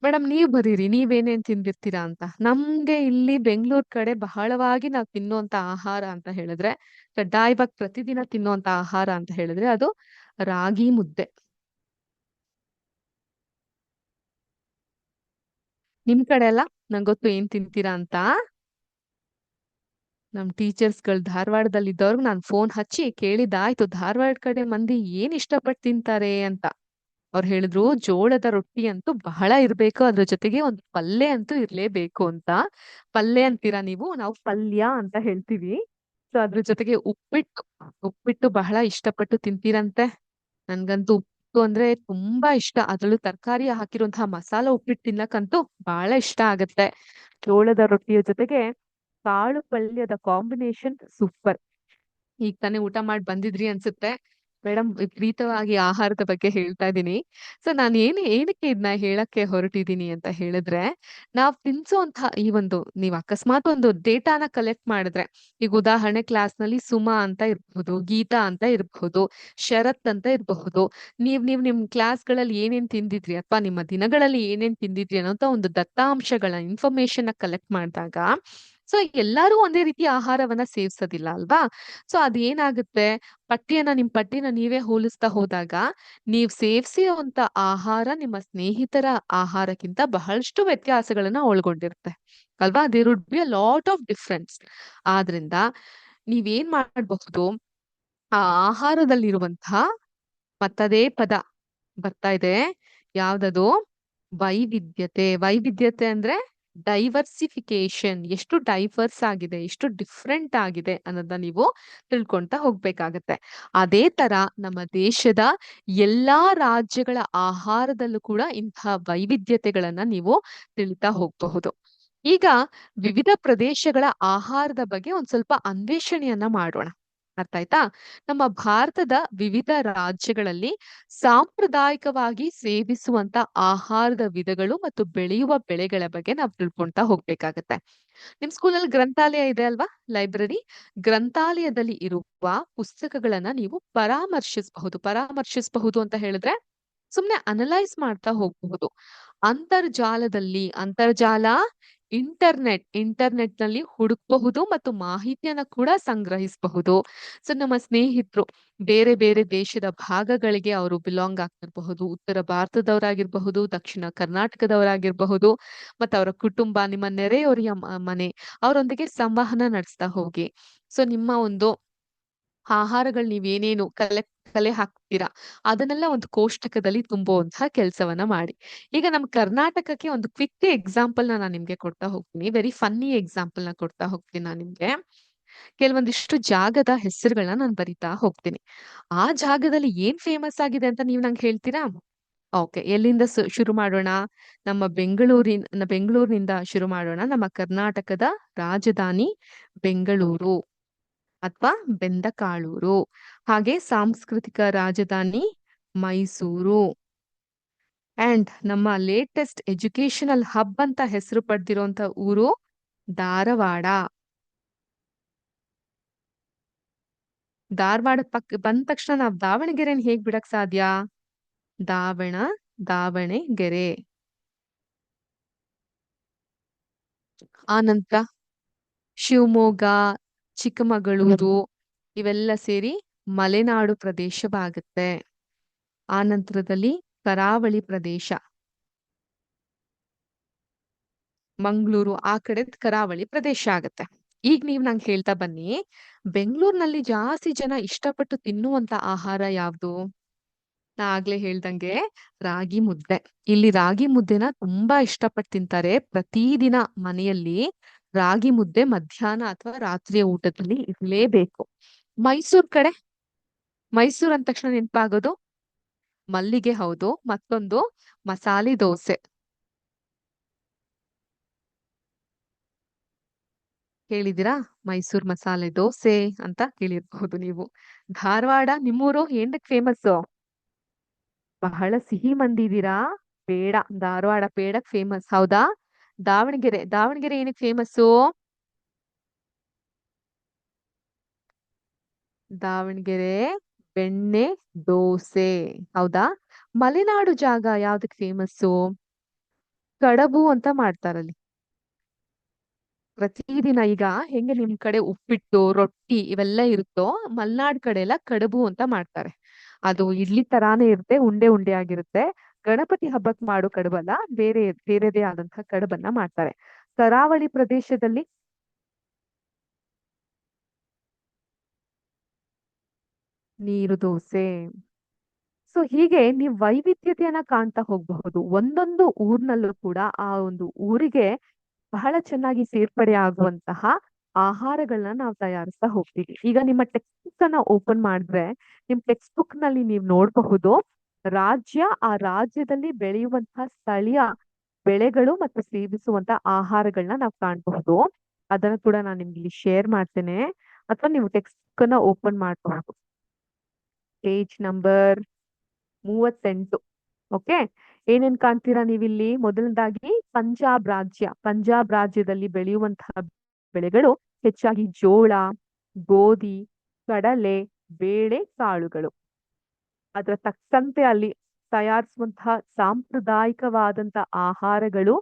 ಮೇಡಮ್ ನೀವ್ ಬರೀರಿ ನೀವೇನೇನ್ ತಿಂದಿರ್ತೀರಾ ಅಂತ. ನಮ್ಗೆ ಇಲ್ಲಿ ಬೆಂಗಳೂರ್ ಕಡೆ ಬಹಳವಾಗಿ ನಾವ್ ತಿನ್ನುವಂತ ಆಹಾರ ಅಂತ ಹೇಳಿದ್ರೆ, ಕಡ್ಡಾಯವಾಗಿ ಪ್ರತಿದಿನ ತಿನ್ನುವಂತ ಆಹಾರ ಅಂತ ಹೇಳಿದ್ರೆ ಅದು ರಾಗಿ ಮುದ್ದೆ. ನಿಮ್ ಕಡೆ ಎಲ್ಲ ನಂಗೊತ್ತು ಏನ್ ತಿಂತೀರಾ ಅಂತ. ನಮ್ ಟೀಚರ್ಸ್‌ಗಳು ಧಾರವಾಡದಲ್ಲಿದ್ದವ್ರ್ಗ್ ನಾನ್ ಫೋನ್ ಹಚ್ಚಿ ಕೇಳಿದ್ದಾಯ್ತು, ಧಾರವಾಡ ಕಡೆ ಮಂದಿ ಏನ್ ಇಷ್ಟಪಟ್ಟು ತಿಂತಾರೆ ಅಂತ. ಅವ್ರು ಹೇಳಿದ್ರು ಜೋಳದ ರೊಟ್ಟಿ ಅಂತೂ ಬಹಳ ಇರ್ಬೇಕು. ಅದ್ರ ಜೊತೆಗೆ ಒಂದು ಪಲ್ಯ ಅಂತೂ ಇರ್ಲೇಬೇಕು ಅಂತ. ಪಲ್ಯ ಅಂತೀರಾ ನೀವು? ನಾವು ಪಲ್ಯ ಅಂತ ಹೇಳ್ತೀವಿ. ಸೊ ಅದ್ರ ಜೊತೆಗೆ ಉಪ್ಪಿಟ್ಟು ಬಹಳ ಇಷ್ಟಪಟ್ಟು ತಿಂತೀರಂತೆ. ನನ್ಗಂತೂ ಉಪ್ಪಿಟ್ಟು ಅಂದ್ರೆ ತುಂಬಾ ಇಷ್ಟ. ಅದ್ರಲ್ಲೂ ತರಕಾರಿ ಹಾಕಿರುವಂತಹ ಮಸಾಲ ಉಪ್ಪಿಟ್ಟು ತಿನ್ನಕ್ಕಂತೂ ಬಹಳ ಇಷ್ಟ ಆಗತ್ತೆ. ಜೋಳದ ರೊಟ್ಟಿಯ ಜೊತೆಗೆ ಕಾಳು ಪಲ್ಯದ ಕಾಂಬಿನೇಷನ್ ಸೂಪರ್. ಈಗ ತಾನೇ ಊಟ ಮಾಡಿ ಬಂದಿದ್ರಿ ಅನ್ಸುತ್ತೆ. ಮೇಡಮ್ ವಿಪರೀತವಾಗಿ ಆಹಾರದ ಬಗ್ಗೆ ಹೇಳ್ತಾ ಇದ್ದೀನಿ. ಸೊ ನಾನು ಏನಕ್ಕೆ ಇದನ್ನ ಹೇಳಕ್ಕೆ ಹೊರಟಿದ್ದೀನಿ ಅಂತ ಹೇಳಿದ್ರೆ, ನಾವ್ ತಿನ್ಸೋಂತಹ ಈ ಒಂದು ನೀವ್ ಅಕಸ್ಮಾತ್ ಒಂದು ಡೇಟಾನ ಕಲೆಕ್ಟ್ ಮಾಡಿದ್ರೆ, ಈಗ ಉದಾಹರಣೆ ಕ್ಲಾಸ್‌ನಲ್ಲಿ ಸುಮಾ ಅಂತ ಇರಬಹುದು, ಗೀತಾ ಅಂತ ಇರಬಹುದು, ಶರತ್ ಅಂತ ಇರಬಹುದು. ನೀವ್ ನಿಮ್ ಕ್ಲಾಸ್‌ಗಳಲ್ಲಿ ಏನೇನ್ ತಿಂದಿದ್ರಿ ಅಥವಾ ನಿಮ್ಮ ದಿನಗಳಲ್ಲಿ ಏನೇನ್ ತಿಂದಿದ್ರಿ ಅನ್ನೋಂತ ಒಂದು ದತ್ತಾಂಶಗಳ ಇನ್ಫಾರ್ಮೇಶನ್ ಕಲೆಕ್ಟ್ ಮಾಡಿದಾಗ, ಸೊ ಎಲ್ಲಾರು ಒಂದೇ ರೀತಿಯ ಆಹಾರವನ್ನ ಸೇವಿಸೋದಿಲ್ಲ ಅಲ್ವಾ? ಸೊ ಅದೇನಾಗುತ್ತೆ, ನಿಮ್ ಪಟ್ಟಿನ ನೀವೇ ಹೋಲಿಸ್ತಾ ಹೋದಾಗ, ನೀವ್ ಸೇವಿಸಿರುವಂತ ಆಹಾರ ನಿಮ್ಮ ಸ್ನೇಹಿತರ ಆಹಾರಕ್ಕಿಂತ ಬಹಳಷ್ಟು ವ್ಯತ್ಯಾಸಗಳನ್ನ ಒಳಗೊಂಡಿರುತ್ತೆ. ಅಲ್ವಾ? There would be a lot of difference. ಆದ್ರಿಂದ ನೀವೇನ್ ಮಾಡಬಹುದು, ಆ ಆಹಾರದಲ್ಲಿರುವಂತಹ ಮತ್ತದೇ ಪದ ಬರ್ತಾ ಇದೆ. ಯಾವ್ದದು? ವೈವಿಧ್ಯತೆ. ವೈವಿಧ್ಯತೆ ಅಂದ್ರೆ ಡೈವರ್ಸಿಫಿಕೇಶನ್. ಎಷ್ಟು ಡೈವರ್ಸ್ ಆಗಿದೆ, ಎಷ್ಟು ಡಿಫ್ರೆಂಟ್ ಆಗಿದೆ ಅನ್ನೋದನ್ನ ನೀವು ತಿಳ್ಕೊಂತ ಹೋಗ್ಬೇಕಾಗತ್ತೆ. ಅದೇ ತರ ನಮ್ಮ ದೇಶದ ಎಲ್ಲಾ ರಾಜ್ಯಗಳ ಆಹಾರದಲ್ಲೂ ಕೂಡ ಇಂತಹ ವೈವಿಧ್ಯತೆಗಳನ್ನ ನೀವು ತಿಳಿತಾ ಹೋಗಬಹುದು. ಈಗ ವಿವಿಧ ಪ್ರದೇಶಗಳ ಆಹಾರದ ಬಗ್ಗೆ ಒಂದ್ ಸ್ವಲ್ಪ ಅನ್ವೇಷಣೆಯನ್ನ ಮಾಡೋಣ. ಅರ್ಥ ಆಯ್ತಾ? ನಮ್ಮ ಭಾರತದ ವಿವಿಧ ರಾಜ್ಯಗಳಲ್ಲಿ ಸಾಂಪ್ರದಾಯಿಕವಾಗಿ ಸೇವಿಸುವಂತ ಆಹಾರದ ವಿಧಗಳು ಮತ್ತು ಬೆಳೆಯುವ ಬೆಳೆಗಳ ಬಗ್ಗೆ ನಾವು ತಿಳ್ಕೊಂತಾ ಹೋಗ್ಬೇಕಾಗತ್ತೆ. ನಿಮ್ ಸ್ಕೂಲಲ್ಲಿ ಗ್ರಂಥಾಲಯ ಇದೆ ಅಲ್ವಾ? ಲೈಬ್ರರಿ. ಗ್ರಂಥಾಲಯದಲ್ಲಿ ಇರುವ ಪುಸ್ತಕಗಳನ್ನ ನೀವು ಪರಾಮರ್ಶಿಸಬಹುದು ಅಂತ ಹೇಳಿದ್ರೆ ಸುಮ್ನೆ ಅನಲೈಸ್ ಮಾಡ್ತಾ ಹೋಗಬಹುದು. ಅಂತರ್ಜಾಲ ಇಂಟರ್ನೆಟ್ ನಲ್ಲಿ ಹುಡುಕಬಹುದು ಮತ್ತು ಮಾಹಿತಿಯನ್ನ ಕೂಡ ಸಂಗ್ರಹಿಸಬಹುದು. ಸೊ ನಮ್ಮ ಸ್ನೇಹಿತರು ಬೇರೆ ಬೇರೆ ದೇಶದ ಭಾಗಗಳಿಗೆ ಅವರು ಬಿಲಾಂಗ್ ಆಗ್ತಿರಬಹುದು. ಉತ್ತರ ಭಾರತದವರಾಗಿರ್ಬಹುದು, ದಕ್ಷಿಣ ಕರ್ನಾಟಕದವರಾಗಿರಬಹುದು, ಮತ್ತೆ ಅವರ ಕುಟುಂಬ, ನಿಮ್ಮ ನೆರೆಹೊರೆಯ ಮನೆ, ಅವರೊಂದಿಗೆ ಸಂವಹನ ನಡೆಸ್ತಾ ಹೋಗಿ. ಸೊ ನಿಮ್ಮ ಒಂದು ಆಹಾರಗಳು ನೀವೇನೇನು ಕಲೆ ಹಾಕ್ತೀರಾ ಅದನ್ನೆಲ್ಲ ಒಂದು ಕೋಷ್ಟಕದಲ್ಲಿ ತುಂಬುವಂತಹ ಕೆಲಸವನ್ನ ಮಾಡಿ. ಈಗ ನಮ್ಮ ಕರ್ನಾಟಕಕ್ಕೆ ಒಂದು ಕ್ವಿಕ್ ಎಕ್ಸಾಂಪಲ್ ನಾನು ನಿಮ್ಗೆ ಕೊಡ್ತಾ ಹೋಗ್ತೀನಿ. ವೆರಿ ಫನ್ನಿ ಎಕ್ಸಾಂಪಲ್ ನ ಕೊಡ್ತಾ ಹೋಗ್ತೀನಿ ನಾನು ನಿಮ್ಗೆ. ಕೆಲವೊಂದಿಷ್ಟು ಜಾಗದ ಹೆಸರುಗಳನ್ನ ನಾನು ಬರಿತಾ ಹೋಗ್ತೀನಿ. ಆ ಜಾಗದಲ್ಲಿ ಏನ್ ಫೇಮಸ್ ಆಗಿದೆ ಅಂತ ನೀವ್ ನಂಗೆ ಹೇಳ್ತೀರಾ? ಓಕೆ. ಎಲ್ಲಿಂದ ಶುರು ಮಾಡೋಣ? ಬೆಂಗಳೂರಿನಿಂದ ಶುರು ಮಾಡೋಣ. ನಮ್ಮ ಕರ್ನಾಟಕದ ರಾಜಧಾನಿ ಬೆಂಗಳೂರು ಅಥವಾ ಬೆಂದಕಾಳೂರು. ಹಾಗೆ ಸಾಂಸ್ಕೃತಿಕ ರಾಜಧಾನಿ ಮೈಸೂರು. ಅಂಡ್ ನಮ್ಮ ಲೇಟೆಸ್ಟ್ ಎಜುಕೇಶನಲ್ ಹಬ್ ಅಂತ ಹೆಸರು ಪಡೆದಿರುವಂತ ಊರು ಧಾರವಾಡ. ಧಾರವಾಡ ಬಂದ ತಕ್ಷಣ ನಾವ್ ದಾವಣಗೆರೆನ ಹೇಗ್ ಬಿಡಕ್ ಸಾಧ್ಯ? ದಾವಣಗೆರೆ. ಆನಂತರ ಶಿವಮೊಗ್ಗ, ಚಿಕ್ಕಮಗಳೂರು ಇವೆಲ್ಲ ಸೇರಿ ಮಲೆನಾಡು ಪ್ರದೇಶವಾಗುತ್ತೆ. ಆನಂತರದಲ್ಲಿ ಕರಾವಳಿ ಪ್ರದೇಶ, ಮಂಗಳೂರು ಆ ಕಡೆ ಕರಾವಳಿ ಪ್ರದೇಶ ಆಗತ್ತೆ. ಈಗ ನೀವ್ ನಂಗೆ ಹೇಳ್ತಾ ಬನ್ನಿ, ಬೆಂಗಳೂರಿನಲ್ಲಿ ಜಾಸ್ತಿ ಜನ ಇಷ್ಟಪಟ್ಟು ತಿನ್ನುವಂತ ಆಹಾರ ಯಾವ್ದು? ನಾ ಆಗ್ಲೇ ಹೇಳ್ದಂಗೆ ರಾಗಿ ಮುದ್ದೆ. ಇಲ್ಲಿ ರಾಗಿ ಮುದ್ದೆನ ತುಂಬಾ ಇಷ್ಟಪಟ್ಟು ತಿಂತಾರೆ. ಪ್ರತಿದಿನ ಮನೆಯಲ್ಲಿ ರಾಗಿ ಮುದ್ದೆ ಮಧ್ಯಾಹ್ನ ಅಥವಾ ರಾತ್ರಿಯ ಊಟದಲ್ಲಿ ಇರ್ಲೇಬೇಕು. ಮೈಸೂರ್ ಕಡೆ, ಮೈಸೂರ್ ಅಂದ ತಕ್ಷಣ ನೆನಪಾಗೋದು ಮಲ್ಲಿಗೆ. ಹೌದು. ಮತ್ತೊಂದು ಮಸಾಲೆ ದೋಸೆ. ಕೇಳಿದಿರಾ? ಮೈಸೂರ್ ಮಸಾಲೆ ದೋಸೆ ಅಂತ ಕೇಳಿರ್ಬಹುದು ನೀವು. ಧಾರವಾಡ, ನಿಮ್ಮೂರು ಏನಕ್ಕೆ ಫೇಮಸ್? ಬಹಳ ಸಿಹಿ ಮಂದಿ ಇದೀರಾ? ಪೇಡ, ಧಾರವಾಡ ಪೇಡಕ್ ಫೇಮಸ್. ಹೌದಾ? ದಾವಣಗೆರೆ, ದಾವಣಗೆರೆ ಏನಕ್ಕೆ ಫೇಮಸ್ಸು? ದಾವಣಗೆರೆ ಬೆಣ್ಣೆ ದೋಸೆ. ಹೌದಾ? ಮಲೆನಾಡು ಜಾಗ ಯಾವ್ದಕ್ ಫೇಮಸ್ಸು? ಕಡಬು ಅಂತ ಮಾಡ್ತಾರಲ್ಲಿ. ಪ್ರತಿದಿನ ಈಗ ಹೆಂಗೆ ನಿಮ್ ಕಡೆ ಉಪ್ಪಿಟ್ಟು, ರೊಟ್ಟಿ ಇವೆಲ್ಲ ಇರುತ್ತೋ, ಮಲ್ನಾಡ್ ಕಡೆ ಎಲ್ಲ ಕಡುಬು ಅಂತ ಮಾಡ್ತಾರೆ. ಅದು ಇಡ್ಲಿ ತರಾನೇ ಇರುತ್ತೆ, ಉಂಡೆ ಉಂಡೆ ಆಗಿರುತ್ತೆ. ಗಣಪತಿ ಹಬ್ಬಕ್ ಮಾಡೋ ಕಡುಬಲ್ಲ, ಬೇರೆದೇ ಆದಂತಹ ಕಡುಬನ್ನ ಮಾಡ್ತಾರೆ. ಕರಾವಳಿ ಪ್ರದೇಶದಲ್ಲಿ ನೀರು ದೋಸೆ. ಸೊ ಹೀಗೆ ನೀವು ವೈವಿಧ್ಯತೆಯನ್ನ ಕಾಣ್ತಾ ಹೋಗಬಹುದು. ಒಂದೊಂದು ಊರ್ನಲ್ಲೂ ಕೂಡ ಆ ಒಂದು ಊರಿಗೆ ಬಹಳ ಚೆನ್ನಾಗಿ ಸೇರ್ಪಡೆ ಆಗುವಂತಹ ಆಹಾರಗಳನ್ನ ನಾವು ತಯಾರಿಸ್ತಾ ಹೋಗ್ತೀವಿ. ಈಗ ನಿಮ್ಮ ಟೆಕ್ಸ್ಟ್ ಬುಕ್ ಅನ್ನ ಓಪನ್ ಮಾಡಿದ್ರೆ, ನಿಮ್ ಟೆಕ್ಸ್ಟ್ ಬುಕ್ ನಲ್ಲಿ ನೀವು ನೋಡಬಹುದು ಆ ರಾಜ್ಯದಲ್ಲಿ ಬೆಳೆಯುವಂತಹ ಸ್ಥಳೀಯ ಬೆಳೆಗಳು ಮತ್ತು ಸೇವಿಸುವಂತ ಆಹಾರಗಳನ್ನ ನಾವು ಕಾಣಬಹುದು. ಅದನ್ನ ಕೂಡ ನಾನು ನಿಮ್ಗೆ ಇಲ್ಲಿ ಶೇರ್ ಮಾಡ್ತೇನೆ, ಅಥವಾ ನೀವು ಟೆಕ್ಸ್ಟ್ ಬುಕ್ ಅನ್ನ ಓಪನ್ ಮಾಡಬಹುದು. Page number 38. ಓಕೆ. ಏನೇನ್ ಕಾಣ್ತೀರಾ ನೀವಿಲ್ಲಿ? ಮೊದಲನೇದಾಗಿ ಪಂಜಾಬ್ ರಾಜ್ಯದಲ್ಲಿ ಬೆಳೆಯುವಂತಹ ಬೆಳೆಗಳು ಹೆಚ್ಚಾಗಿ ಜೋಳ, ಗೋಧಿ, ಕಡಲೆ, ಬೇಳೆ ಕಾಳುಗಳು. ಅದರ ತಕ್ಕಂತೆ ಅಲ್ಲಿ ತಯಾರಿಸುವಂತಹ ಸಾಂಪ್ರದಾಯಿಕವಾದಂತ ಆಹಾರಗಳು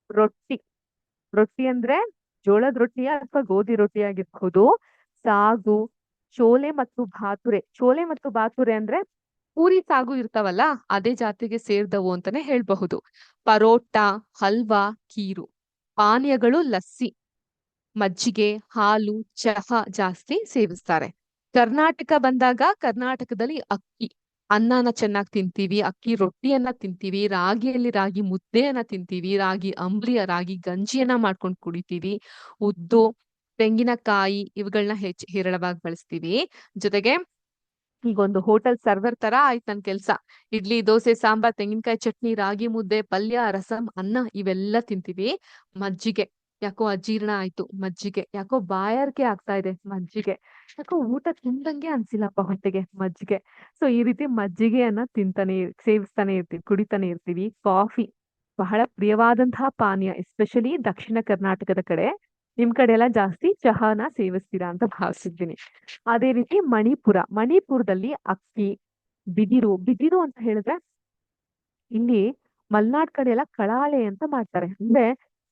ರೊಟ್ಟಿ. ರೊಟ್ಟಿ ಅಂದ್ರೆ ಜೋಳದ ರೊಟ್ಟಿಯ ಅಥವಾ ಗೋಧಿ ರೊಟ್ಟಿ ಆಗಿರ್ಬಹುದು. ಸಾಗು, ಚೋಲೆ ಮತ್ತು ಬಾತುರೆ ಅಂದ್ರೆ ಪೂರಿ ಸಾಗು ಇರ್ತಾವಲ್ಲ, ಅದೇ ಜಾತಿಗೆ ಸೇರ್ದವು ಅಂತಾನೆ ಹೇಳ್ಬಹುದು. ಪರೋಟ, ಹಲ್ವಾ, ಕೀರು. ಪಾನೀಯಗಳು ಲಸ್ಸಿ, ಮಜ್ಜಿಗೆ, ಹಾಲು, ಚಹಾ ಜಾಸ್ತಿ ಸೇವಿಸ್ತಾರೆ. ಕರ್ನಾಟಕ ಬಂದಾಗ ಕರ್ನಾಟಕದಲ್ಲಿ ಅಕ್ಕಿ ಅನ್ನನ ಚೆನ್ನಾಗಿ ತಿಂತೀವಿ, ಅಕ್ಕಿ ರೊಟ್ಟಿಯನ್ನ ತಿಂತೀವಿ, ರಾಗಿಯಲ್ಲಿ ರಾಗಿ ಮುದ್ದೆಯನ್ನ ತಿಂತೀವಿ, ರಾಗಿ ಅಂಬ್ಲಿಯ ರಾಗಿ ಗಂಜಿಯನ್ನ ಮಾಡ್ಕೊಂಡು ಕುಡಿತೀವಿ. ಉದ್ದು, ತೆಂಗಿನಕಾಯಿ ಇವುಗಳನ್ನ ಹೇರಳವಾಗಿ ಬಳಸ್ತೀವಿ. ಜೊತೆಗೆ ಈಗ ಒಂದು ಹೋಟೆಲ್ ಸರ್ವರ್ ತರ ಆಯ್ತು ನನ್ ಕೆಲ್ಸ. ಇಡ್ಲಿ, ದೋಸೆ, ಸಾಂಬಾರ್, ತೆಂಗಿನಕಾಯಿ ಚಟ್ನಿ, ರಾಗಿ ಮುದ್ದೆ, ಪಲ್ಯ, ರಸಂ, ಅನ್ನ ಇವೆಲ್ಲ ತಿಂತೀವಿ. ಮಜ್ಜಿಗೆ, ಯಾಕೋ ಅಜೀರ್ಣ ಆಯ್ತು, ಮಜ್ಜಿಗೆ. ಯಾಕೋ ಬಾಯಾರಿಕೆ ಆಗ್ತಾ ಇದೆ, ಮಜ್ಜಿಗೆ. ಯಾಕೋ ಊಟ ತಿಂದಂಗೆ ಅನ್ಸಿಲ್ಲಪ್ಪ ಹೊಟ್ಟೆಗೆ, ಮಜ್ಜಿಗೆ. ಸೊ ಈ ರೀತಿ ಮಜ್ಜಿಗೆಯನ್ನ ಸೇವಿಸ್ತಾನೆ ಇರ್ತೀವಿ, ಕುಡಿತಾನೆ ಇರ್ತೀವಿ. ಕಾಫಿ ಬಹಳ ಪ್ರಿಯವಾದಂತಹ ಪಾನೀಯ, ಎಸ್ಪೆಷಲಿ ದಕ್ಷಿಣ ಕರ್ನಾಟಕದ ಕಡೆ. ನಿಮ್ ಕಡೆ ಎಲ್ಲ ಜಾಸ್ತಿ ಚಹಾನ ಸೇವಿಸ್ತೀರಾ ಅಂತ ಭಾವಿಸಿದ್ದೀನಿ. ಅದೇ ರೀತಿ ಮಣಿಪುರದಲ್ಲಿ ಅಕ್ಕಿ, ಬಿದಿರು ಅಂತ ಹೇಳಿದ್ರೆ ಇಲ್ಲಿ ಮಲ್ನಾಡ್ ಕಡೆ ಎಲ್ಲ ಕಳಾಳೆ ಅಂತ ಮಾಡ್ತಾರೆ. ಅಂದ್ರೆ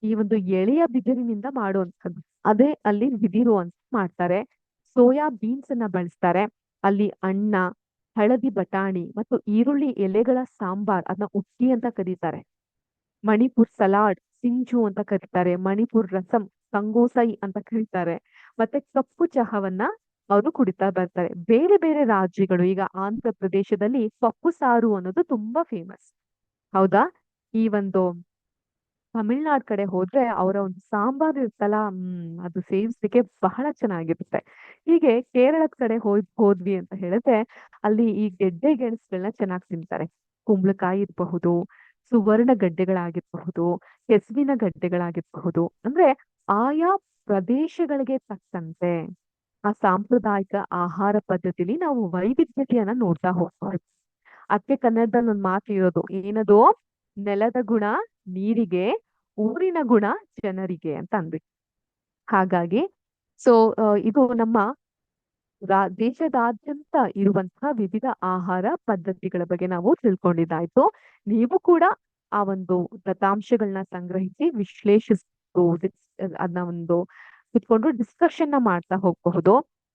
ಈ ಒಂದು ಎಳೆಯ ಬಿದಿರಿನಿಂದ ಮಾಡುವಂಥದ್ದು, ಅದೇ ಅಲ್ಲಿ ಬಿದಿರು ಅಂತ ಮಾಡ್ತಾರೆ. ಸೋಯಾ ಬೀನ್ಸ್ ಅನ್ನ ಬಳಸ್ತಾರೆ. ಅಲ್ಲಿ ಅನ್ನ, ಹಳದಿ ಬಟಾಣಿ ಮತ್ತು ಈರುಳ್ಳಿ ಎಲೆಗಳ ಸಾಂಬಾರ್, ಅದನ್ನ ಉಟ್ಟಿ ಅಂತ ಕರೀತಾರೆ. ಮಣಿಪುರ್ ಸಲಾಡ್, ಸಿಂಜು ಅಂತ ಕರೀತಾರೆ. ಮಣಿಪುರ್ ರಸಂ, ಸಂಗೋಸೈ ಅಂತ ಕರೀತಾರೆ. ಮತ್ತೆ ಕಪ್ಪು ಚಹಾವನ್ನ ಅವರು ಕುಡಿತಾ ಬರ್ತಾರೆ. ಬೇರೆ ಬೇರೆ ರಾಜ್ಯಗಳು, ಈಗ ಆಂಧ್ರ ಪ್ರದೇಶದಲ್ಲಿ ಪಪ್ಪು ಸಾರು ಅನ್ನೋದು ತುಂಬಾ ಫೇಮಸ್. ಹೌದಾ? ಈ ಒಂದು ತಮಿಳ್ನಾಡ್ ಕಡೆ ಹೋದ್ರೆ ಅವರ ಒಂದು ಸಾಂಬಾರ್ ಇರುತ್ತಲ್ಲ, ಅದು ಸೇವಿಸ್ಲಿಕ್ಕೆ ಬಹಳ ಚೆನ್ನಾಗಿರುತ್ತೆ. ಹೀಗೆ ಕೇರಳದ ಕಡೆ ಹೋದ್ವಿ ಅಂತ ಹೇಳಿದ್ರೆ ಅಲ್ಲಿ ಈ ಗೆಡ್ಡೆ ಗೆಣಸುಗಳನ್ನ ಚೆನ್ನಾಗಿ ತಿಂತಾರೆ. ಕುಂಬಳಕಾಯಿ ಇರಬಹುದು, ಸುವರ್ಣ ಗಡ್ಡೆಗಳಾಗಿರಬಹುದು, ಕೆಸುವಿನ ಗಡ್ಡೆಗಳಾಗಿರಬಹುದು. ಅಂದ್ರೆ ಆಯಾ ಪ್ರದೇಶಗಳಿಗೆ ತಕ್ಕಂತೆ ಆ ಸಾಂಪ್ರದಾಯಿಕ ಆಹಾರ ಪದ್ಧತಿಲಿ ನಾವು ವೈವಿಧ್ಯತೆಯನ್ನ ನೋಡ್ತಾ ಹೋಗ್ತೀವಿ. ಅದಕ್ಕೆ ಕನ್ನಡದಲ್ಲಿ ಒಂದು ಮಾತು ಇರೋದು, ಏನದು? ನೆಲದ ಗುಣ ನೀರಿಗೆ, ಊರಿನ ಗುಣ ಜನರಿಗೆ ಅಂತ ಅಂದ್ಬಿಟ್ಟು. ಹಾಗಾಗಿ ಇದು ನಮ್ಮ ದೇಶದಾದ್ಯಂತ ಇರುವಂತಹ ವಿವಿಧ ಆಹಾರ ಪದ್ಧತಿಗಳ ಬಗ್ಗೆ ನಾವು ತಿಳ್ಕೊಂಡಿದ್ದಾಯ್ತು. ನೀವು ಕೂಡ ಆ ಒಂದು ದತ್ತಾಂಶಗಳನ್ನ ಸಂಗ್ರಹಿಸಿ ವಿಶ್ಲೇಷಿಸ್ತು ಅದನ್ನ ಒಂದು ಕುತ್ಕೊಂಡು ಡಿಸ್ಕಷನ್ ನ ಮಾಡ್ತಾ ಹೋಗಬಹುದು.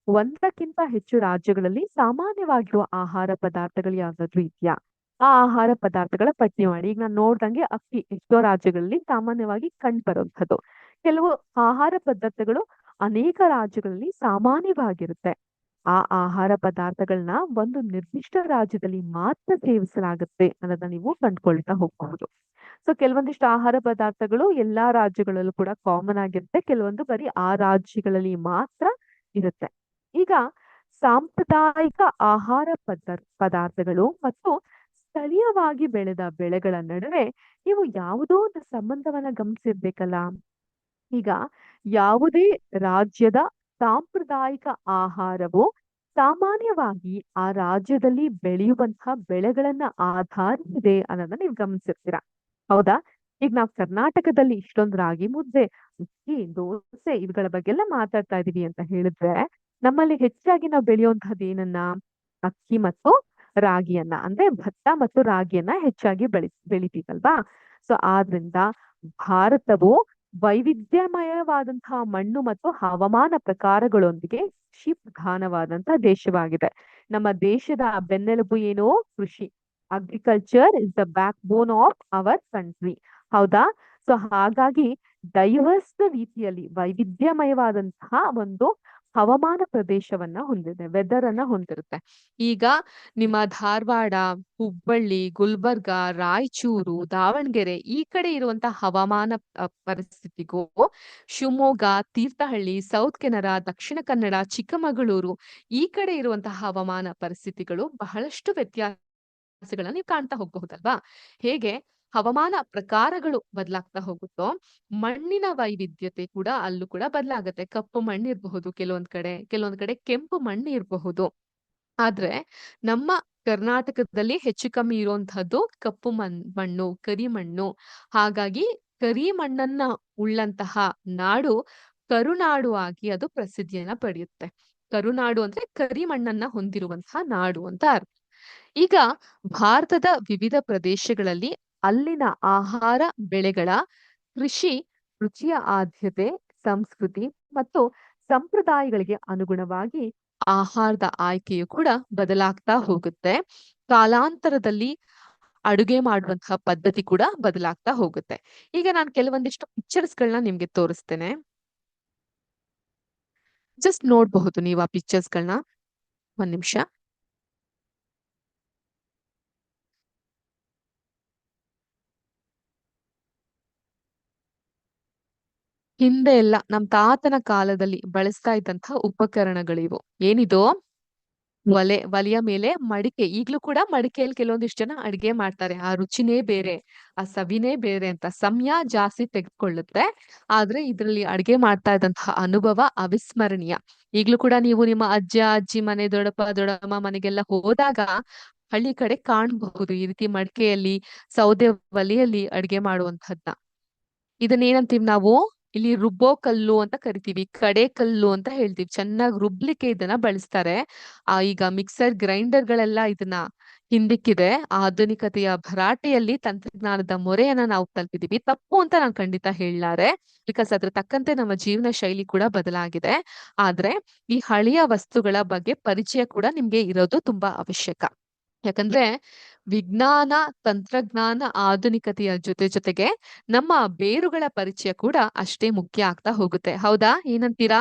ಒಂದಕ್ಕಿಂತ ಹೆಚ್ಚು ರಾಜ್ಯಗಳಲ್ಲಿ ಸಾಮಾನ್ಯವಾಗಿರುವ ಆಹಾರ ಪದಾರ್ಥಗಳು ಯಾವ್ದಾದ್ರು ಇದೆಯಾ? ಆ ಆಹಾರ ಪದಾರ್ಥಗಳ ಪಟ್ಟಿ ಮಾಡಿ. ಈಗ ನಾನು ನೋಡ್ದಂಗೆ ಅಕ್ಕಿ ಎಷ್ಟೋ ರಾಜ್ಯಗಳಲ್ಲಿ ಸಾಮಾನ್ಯವಾಗಿ ಕಂಡು ಬರುವಂಥದ್ದು. ಕೆಲವು ಆಹಾರ ಪದಾರ್ಥಗಳು ಅನೇಕ ರಾಜ್ಯಗಳಲ್ಲಿ ಸಾಮಾನ್ಯವಾಗಿರುತ್ತೆ. ಆ ಆಹಾರ ಪದಾರ್ಥಗಳನ್ನ ಒಂದು ನಿರ್ದಿಷ್ಟ ರಾಜ್ಯದಲ್ಲಿ ಮಾತ್ರ ಸೇವಿಸಲಾಗುತ್ತೆ ಅನ್ನೋದನ್ನ ನೀವು ಕಂಡ್ಕೊಳ್ತಾ ಹೋಗಬಹುದು. ಸೊ ಕೆಲವೊಂದಿಷ್ಟು ಆಹಾರ ಪದಾರ್ಥಗಳು ಎಲ್ಲಾ ರಾಜ್ಯಗಳಲ್ಲೂ ಕೂಡ ಕಾಮನ್ ಆಗಿರುತ್ತೆ, ಕೆಲವೊಂದು ಬರೀ ಆ ರಾಜ್ಯಗಳಲ್ಲಿ ಮಾತ್ರ ಇರುತ್ತೆ. ಈಗ ಸಾಂಪ್ರದಾಯಿಕ ಆಹಾರ ಪದಾರ್ಥಗಳು ಮತ್ತು ಸ್ಥಳೀಯವಾಗಿ ಬೆಳೆದ ಬೆಳೆಗಳ ನಡುವೆ ನೀವು ಯಾವುದೋ ಒಂದು ಸಂಬಂಧವನ್ನ ಗಮನಿಸಿರ್ಬೇಕಲ್ಲ. ಈಗ ಯಾವುದೇ ರಾಜ್ಯದ ಸಾಂಪ್ರದಾಯಿಕ ಆಹಾರವು ಸಾಮಾನ್ಯವಾಗಿ ಆ ರಾಜ್ಯದಲ್ಲಿ ಬೆಳೆಯುವಂತಹ ಬೆಳೆಗಳನ್ನ ಆಧರಿಸಿದೆ ಅನ್ನೋದನ್ನ ನೀವು ಗಮನಿಸಿರ್ತೀರಾ, ಹೌದಾ? ಈಗ ನಾವು ಕರ್ನಾಟಕದಲ್ಲಿ ಇಷ್ಟೊಂದು ರಾಗಿ ಮುದ್ದೆ, ಅಕ್ಕಿ, ದೋಸೆ ಇವುಗಳ ಬಗ್ಗೆ ಎಲ್ಲ ಮಾತಾಡ್ತಾ ಇದೀವಿ ಅಂತ ಹೇಳಿದ್ರೆ, ನಮ್ಮಲ್ಲಿ ಹೆಚ್ಚಾಗಿ ನಾವು ಬೆಳೆಯುವಂತಹದ್ದು ಏನನ್ನ? ಅಕ್ಕಿ ಮತ್ತು ರಾಗಿಯನ್ನ, ಅಂದ್ರೆ ಭತ್ತ ಮತ್ತು ರಾಗಿಯನ್ನ ಹೆಚ್ಚಾಗಿ ಬೆಳಿತೀವಲ್ವಾ? ಸೊ ಆದ್ರಿಂದ ಭಾರತವು ವೈವಿಧ್ಯಮಯವಾದಂತಹ ಮಣ್ಣು ಮತ್ತು ಹವಾಮಾನ ಪ್ರಕಾರಗಳೊಂದಿಗೆ ಕೃಷಿ ಪ್ರಧಾನವಾದಂತಹ ದೇಶವಾಗಿದೆ. ನಮ್ಮ ದೇಶದ ಬೆನ್ನೆಲುಬು ಏನು? ಕೃಷಿ. Agriculture is the back bone of our country, ಹೌದಾ? ಸೊ ಹಾಗಾಗಿ ಡೈವರ್ಸ್ ರೀತಿಯಲ್ಲಿ ವೈವಿಧ್ಯಮಯವಾದಂತಹ ಒಂದು ಹವಾಮಾನ ಪ್ರದೇಶವನ್ನ ಹೊಂದಿದೆ, ವೆದರ್ ಅನ್ನ ಹೊಂದಿರುತ್ತೆ. ಈಗ ನಿಮ್ಮ ಧಾರವಾಡ, ಹುಬ್ಬಳ್ಳಿ, ಗುಲ್ಬರ್ಗ, ರಾಯಚೂರು, ದಾವಣಗೆರೆ ಈ ಕಡೆ ಇರುವಂತಹ ಹವಾಮಾನ ಪರಿಸ್ಥಿತಿಗೂ ಶಿವಮೊಗ್ಗ, ತೀರ್ಥಹಳ್ಳಿ, ಸೌತ್ ಕೆನರಾ, ದಕ್ಷಿಣ ಕನ್ನಡ, ಚಿಕ್ಕಮಗಳೂರು ಈ ಕಡೆ ಇರುವಂತಹ ಹವಾಮಾನ ಪರಿಸ್ಥಿತಿಗಳು ಬಹಳಷ್ಟು ವ್ಯತ್ಯಾಸಗಳನ್ನ ನೀವು ಕಾಣ್ತಾ ಹೋಗಬಹುದಲ್ವಾ? ಹೇಗೆ ಹವಾಮಾನ ಪ್ರಕಾರಗಳು ಬದಲಾಗ್ತಾ ಹೋಗುತ್ತೋ, ಮಣ್ಣಿನ ವೈವಿಧ್ಯತೆ ಕೂಡ ಅಲ್ಲೂ ಕೂಡ ಬದಲಾಗತ್ತೆ. ಕಪ್ಪು ಮಣ್ಣು ಇರಬಹುದು ಕೆಲವೊಂದ್ ಕಡೆ ಕೆಂಪು ಮಣ್ಣು ಇರಬಹುದು. ಆದ್ರೆ ನಮ್ಮ ಕರ್ನಾಟಕದಲ್ಲಿ ಹೆಚ್ಚು ಕಮ್ಮಿ ಇರುವಂತಹದ್ದು ಕಪ್ಪು ಮಣ್ಣು, ಕರಿ ಮಣ್ಣು. ಹಾಗಾಗಿ ಕರಿ ಮಣ್ಣನ್ನ ಉಳ್ಳಂತಹ ನಾಡು ಕರುನಾಡು ಆಗಿ ಅದು ಪ್ರಸಿದ್ಧಿಯನ್ನ ಪಡೆಯುತ್ತೆ. ಕರುನಾಡು ಅಂದ್ರೆ ಕರಿ ಮಣ್ಣನ್ನ ಹೊಂದಿರುವಂತಹ ನಾಡು ಅಂತ ಅರ್ಥ. ಈಗ ಭಾರತದ ವಿವಿಧ ಪ್ರದೇಶಗಳಲ್ಲಿ ಅಲ್ಲಿನ ಆಹಾರ ಬೆಳೆಗಳ ಕೃಷಿ, ರುಚಿಯ ಆದ್ಯತೆ, ಸಂಸ್ಕೃತಿ ಮತ್ತು ಸಂಪ್ರದಾಯಗಳಿಗೆ ಅನುಗುಣವಾಗಿ ಆಹಾರದ ಆಯ್ಕೆಯು ಕೂಡ ಬದಲಾಗ್ತಾ ಹೋಗುತ್ತೆ. ಕಾಲಾಂತರದಲ್ಲಿ ಅಡುಗೆ ಮಾಡುವಂತಹ ಪದ್ಧತಿ ಕೂಡ ಬದಲಾಗ್ತಾ ಹೋಗುತ್ತೆ. ಈಗ ನಾನು ಕೆಲವೊಂದಿಷ್ಟು ಪಿಕ್ಚರ್ಸ್ ಗಳನ್ನ ನಿಮ್ಗೆ ತೋರಿಸ್ತೇನೆ. ಜಸ್ಟ್ ನೋಡ್ಬಹುದು ನೀವು ಆ ಪಿಕ್ಚರ್ಸ್ ಗಳನ್ನ. ಒಂದ್ ನಿಮಿಷ. ಹಿಂದೆ ಎಲ್ಲ ನಮ್ ತಾತನ ಕಾಲದಲ್ಲಿ ಬಳಸ್ತಾ ಇದ್ದಂತಹ ಉಪಕರಣಗಳಿವು. ಏನಿದು? ಒಲೆಯ ಮೇಲೆ ಮಡಿಕೆ. ಈಗ್ಲೂ ಕೂಡ ಮಡಿಕೆಯಲ್ಲಿ ಕೆಲವೊಂದಿಷ್ಟು ಜನ ಅಡಿಗೆ ಮಾಡ್ತಾರೆ. ಆ ರುಚಿನೇ ಬೇರೆ, ಆ ಸವಿನೇ ಬೇರೆ ಅಂತ. ಸಮಯ ಜಾಸ್ತಿ ತೆಗೆದುಕೊಳ್ಳುತ್ತೆ, ಆದ್ರೆ ಇದ್ರಲ್ಲಿ ಅಡಿಗೆ ಮಾಡ್ತಾ ಇದ್ದಂತಹ ಅನುಭವ ಅವಿಸ್ಮರಣೀಯ. ಈಗ್ಲೂ ಕೂಡ ನೀವು ನಿಮ್ಮ ಅಜ್ಜ ಅಜ್ಜಿ ಮನೆ, ದೊಡ್ಡಪ್ಪ ದೊಡ್ಡಮ್ಮ ಮನೆಗೆಲ್ಲ ಹೋದಾಗ ಹಳ್ಳಿ ಕಡೆ ಕಾಣಬಹುದು ಈ ರೀತಿ ಮಡಿಕೆಯಲ್ಲಿ, ಸೌದೆ ಒಲೆಯಲ್ಲಿ ಅಡಿಗೆ ಮಾಡುವಂತಹದ್ನ. ಇದನ್ನೇನಂತೀವಿ ನಾವು? ಇಲ್ಲಿ ರುಬ್ಬೋ ಕಲ್ಲು ಅಂತ ಕರಿತೀವಿ, ಕಡೆ ಕಲ್ಲು ಅಂತ ಹೇಳ್ತೀವಿ. ಚೆನ್ನಾಗಿ ರುಬ್ಲಿಕ್ಕೆ ಇದನ್ನ ಬಳಸ್ತಾರೆ. ಈಗ ಮಿಕ್ಸರ್ ಗ್ರೈಂಡರ್ ಗಳೆಲ್ಲ ಇದನ್ನ ಹಿಂದಿಕ್ಕಿದೆ. ಆಧುನಿಕತೆಯ ಭರಾಟೆಯಲ್ಲಿ ತಂತ್ರಜ್ಞಾನದ ಮೊರೆಯನ್ನ ನಾವು ತಲುಪಿದೀವಿ. ತಪ್ಪು ಅಂತ ನಾನು ಖಂಡಿತ ಹೇಳಲಾರೆ, ಬಿಕಾಸ್ ಅದ್ರ ತಕ್ಕಂತೆ ನಮ್ಮ ಜೀವನ ಶೈಲಿ ಕೂಡ ಬದಲಾಗಿದೆ. ಆದ್ರೆ ಈ ಹಳೆಯ ವಸ್ತುಗಳ ಬಗ್ಗೆ ಪರಿಚಯ ಕೂಡ ನಿಮ್ಗೆ ಇರೋದು ತುಂಬಾ ಅವಶ್ಯಕ. ಯಾಕಂದ್ರೆ ವಿಜ್ಞಾನ, ತಂತ್ರಜ್ಞಾನ, ಆಧುನಿಕತೆಯ ಜೊತೆಗೆ ನಮ್ಮ ಬೇರುಗಳ ಪರಿಚಯ ಕೂಡ ಅಷ್ಟೇ ಮುಖ್ಯ ಆಗ್ತಾ ಹೋಗುತ್ತೆ. ಹೌದಾ? ಏನಂತೀರಾ?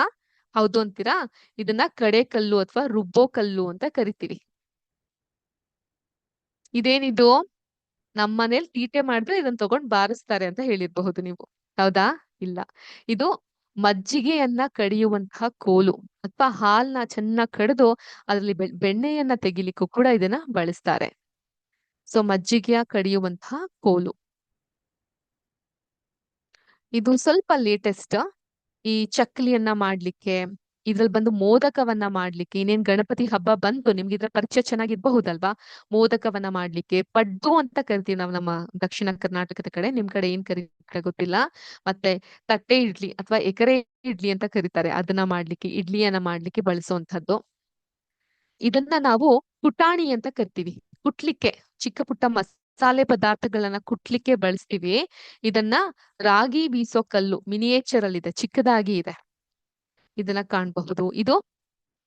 ಹೌದು ಅಂತೀರಾ? ಇದನ್ನ ಕಡೆ ಕಲ್ಲು ಅಥವಾ ರುಬ್ಬೋ ಕಲ್ಲು ಅಂತ ಕರಿತೀವಿ. ಇದೇನಿದು? ನಮ್ಮ ಮನೇಲಿ ತೀಟೆ ಮಾಡಿದ್ರೆ ಇದನ್ನ ತಗೊಂಡ್ ಬಾರಿಸ್ತಾರೆ ಅಂತ ಹೇಳಿರ್ಬಹುದು ನೀವು, ಹೌದಾ? ಇಲ್ಲ, ಇದು ಮಜ್ಜಿಗೆಯನ್ನ ಕಡಿಯುವಂತಹ ಕೋಲು ಅಥವಾ ಹಾಲ್ನ ಚೆನ್ನಾಗಿ ಕಡಿದು ಅದರಲ್ಲಿ ಬೆಣ್ಣೆಯನ್ನ ತೆಗಿಲಿಕ್ಕೂ ಕೂಡ ಇದನ್ನ ಬಳಸ್ತಾರೆ. ಸೊ ಮಜ್ಜಿಗೆಯ ಕಡಿಯುವಂತಹ ಕೋಲು. ಇದು ಸ್ವಲ್ಪ ಲೇಟೆಸ್ಟ್. ಈ ಚಕ್ಲಿಯನ್ನ ಮಾಡ್ಲಿಕ್ಕೆ, ಇದ್ರಲ್ಲಿ ಬಂದು ಮೋದಕವನ್ನ ಮಾಡ್ಲಿಕ್ಕೆ, ಇನ್ನೇನ್ ಗಣಪತಿ ಹಬ್ಬ ಬಂತು, ನಿಮ್ಗೆ ಇದ್ರ ಪರಿಚಯ ಚೆನ್ನಾಗಿರ್ಬಹುದಲ್ವಾ? ಮೋದಕವನ್ನ ಮಾಡ್ಲಿಕ್ಕೆ, ಪಡ್ಡು ಅಂತ ಕರಿತೀವಿ ನಾವು ನಮ್ಮ ದಕ್ಷಿಣ ಕರ್ನಾಟಕದ ಕಡೆ. ನಿಮ್ ಕಡೆ ಏನ್ ಕರೀತಾರೆ ಗೊತ್ತಿಲ್ಲ. ಮತ್ತೆ ತಟ್ಟೆ ಇಡ್ಲಿ ಅಥವಾ ಎಕರೆ ಇಡ್ಲಿ ಅಂತ ಕರೀತಾರೆ, ಅದನ್ನ ಮಾಡ್ಲಿಕ್ಕೆ, ಇಡ್ಲಿಯನ್ನ ಮಾಡ್ಲಿಕ್ಕೆ ಬಳಸುವಂತದ್ದು. ಇದನ್ನ ನಾವು ಕುಟಾಣಿ ಅಂತ ಕರಿತೀವಿ. ಕುಟ್ಲಿಕ್ಕೆ ಚಿಕ್ಕ ಪುಟ್ಟ ಮಸಾಲೆ ಪದಾರ್ಥಗಳನ್ನ ಕುಟ್ಲಿಕ್ಕೆ ಬಳಸ್ತೀವಿ. ಇದನ್ನ ರಾಗಿ ಬೀಸೋ ಕಲ್ಲು ಮಿನಿಯೇಚರ್ ಅಲ್ಲಿ ಇದೆ, ಚಿಕ್ಕದಾಗಿ ಇದೆ. ಇದನ್ನ ಕಾಣಬಹುದು. ಇದು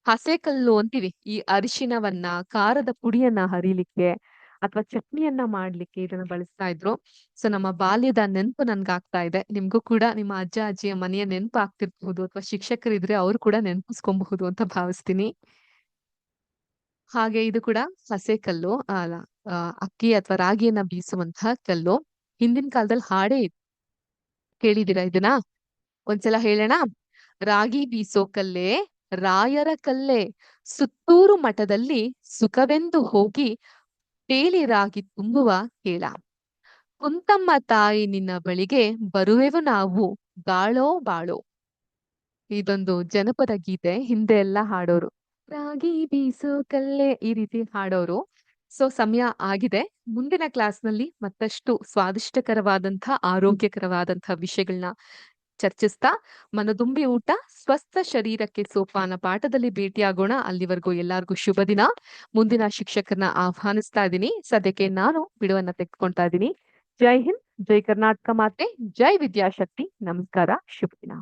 ಹಸೆ ಕಲ್ಲು ಅಂತೀವಿ. ಈ ಅರಿಶಿನವನ್ನ, ಖಾರದ ಪುಡಿಯನ್ನ ಹರಿಲಿಕ್ಕೆ ಅಥವಾ ಚಟ್ನಿಯನ್ನ ಮಾಡ್ಲಿಕ್ಕೆ ಇದನ್ನ ಬಳಸ್ತಾ ಇದ್ರು. ಸೊ ನಮ್ಮ ಬಾಲ್ಯದ ನೆನಪು ನನ್ಗಾಗ್ತಾ ಇದೆ. ನಿಮ್ಗೂ ಕೂಡ ನಿಮ್ಮ ಅಜ್ಜ ಅಜ್ಜಿಯ ಮನೆಯ ನೆನಪು ಆಗ್ತಿರ್ಬಹುದು, ಅಥವಾ ಶಿಕ್ಷಕರಿದ್ರೆ ಅವ್ರು ಕೂಡ ನೆನಪಿಸ್ಕೊಬಹುದು ಅಂತ ಭಾವಿಸ್ತೀನಿ. ಹಾಗೆ ಇದು ಕೂಡ ಹಸೆ ಕಲ್ಲು, ಅಲ್ಲ, ಅಕ್ಕಿ ಅಥವಾ ರಾಗಿಯನ್ನ ಬೀಸುವಂತಹ ಕಲ್ಲು. ಹಿಂದಿನ ಕಾಲದಲ್ಲಿ ಹಾಡೇ ಇತ್ತು, ಕೇಳಿದೀರಾ ಇದನ್ನ? ಒಂದ್ಸಲ ಹೇಳೋಣ. ರಾಗಿ ಬೀಸೋ ಕಲ್ಲೇ ರಾಯರ ಕಲ್ಲೇ, ಸುತ್ತೂರು ಮಠದಲ್ಲಿ ಸುಖವೆಂದು ಹೋಗಿ ತೇಲಿ ರಾಗಿ ತುಂಬುವ ಕೇಳ. ಕುಂತಮ್ಮ ತಾಯಿ ನಿನ್ನ ಬಳಿಗೆ ಬರುವೆವು ನಾವು, ಬಾಳೋ ಬಾಳೋ. ಇದೊಂದು ಜನಪದ ಗೀತೆ, ಹಿಂದೆ ಎಲ್ಲ ಹಾಡೋರು. ರಾಗಿ ಬೀಸೋ ಕಲ್ಲೇ ಈ ರೀತಿ ಹಾಡೋರು. ಸೊ ಸಮಯ ಆಗಿದೆ. ಮುಂದಿನ ಕ್ಲಾಸ್ನಲ್ಲಿ ಮತ್ತಷ್ಟು ಸ್ವಾದಿಷ್ಟಕರವಾದಂತಹ ಆರೋಗ್ಯಕರವಾದಂತಹ ವಿಷಯಗಳನ್ನ ಚರ್ಚಿಸ್ತಾ, ಮನದುಂಬಿ ಊಟ ಸ್ವಸ್ಥ ಶರೀರಕ್ಕೆ ಸೋಪಾನ ಪಾಠದಲ್ಲಿ ಭೇಟಿಯಾಗೋಣ. ಅಲ್ಲಿವರೆಗೂ ಎಲ್ಲಾರ್ಗೂ ಶುಭ ದಿನ. ಮುಂದಿನ ಶಿಕ್ಷಕರನ್ನ ಆಹ್ವಾನಿಸ್ತಾ ಇದ್ದೀನಿ. ಸದ್ಯಕ್ಕೆ ನಾನು ಬಿಡುವನ್ನ ತೆಗೆದುಕೊಳ್ತಾ ಇದ್ದೀನಿ. ಜೈ ಹಿಂದ್, ಜೈ ಕರ್ನಾಟಕ ಮಾತೆ, ಜೈ ವಿದ್ಯಾಶಕ್ತಿ. ನಮಸ್ಕಾರ, ಶುಭ ದಿನ.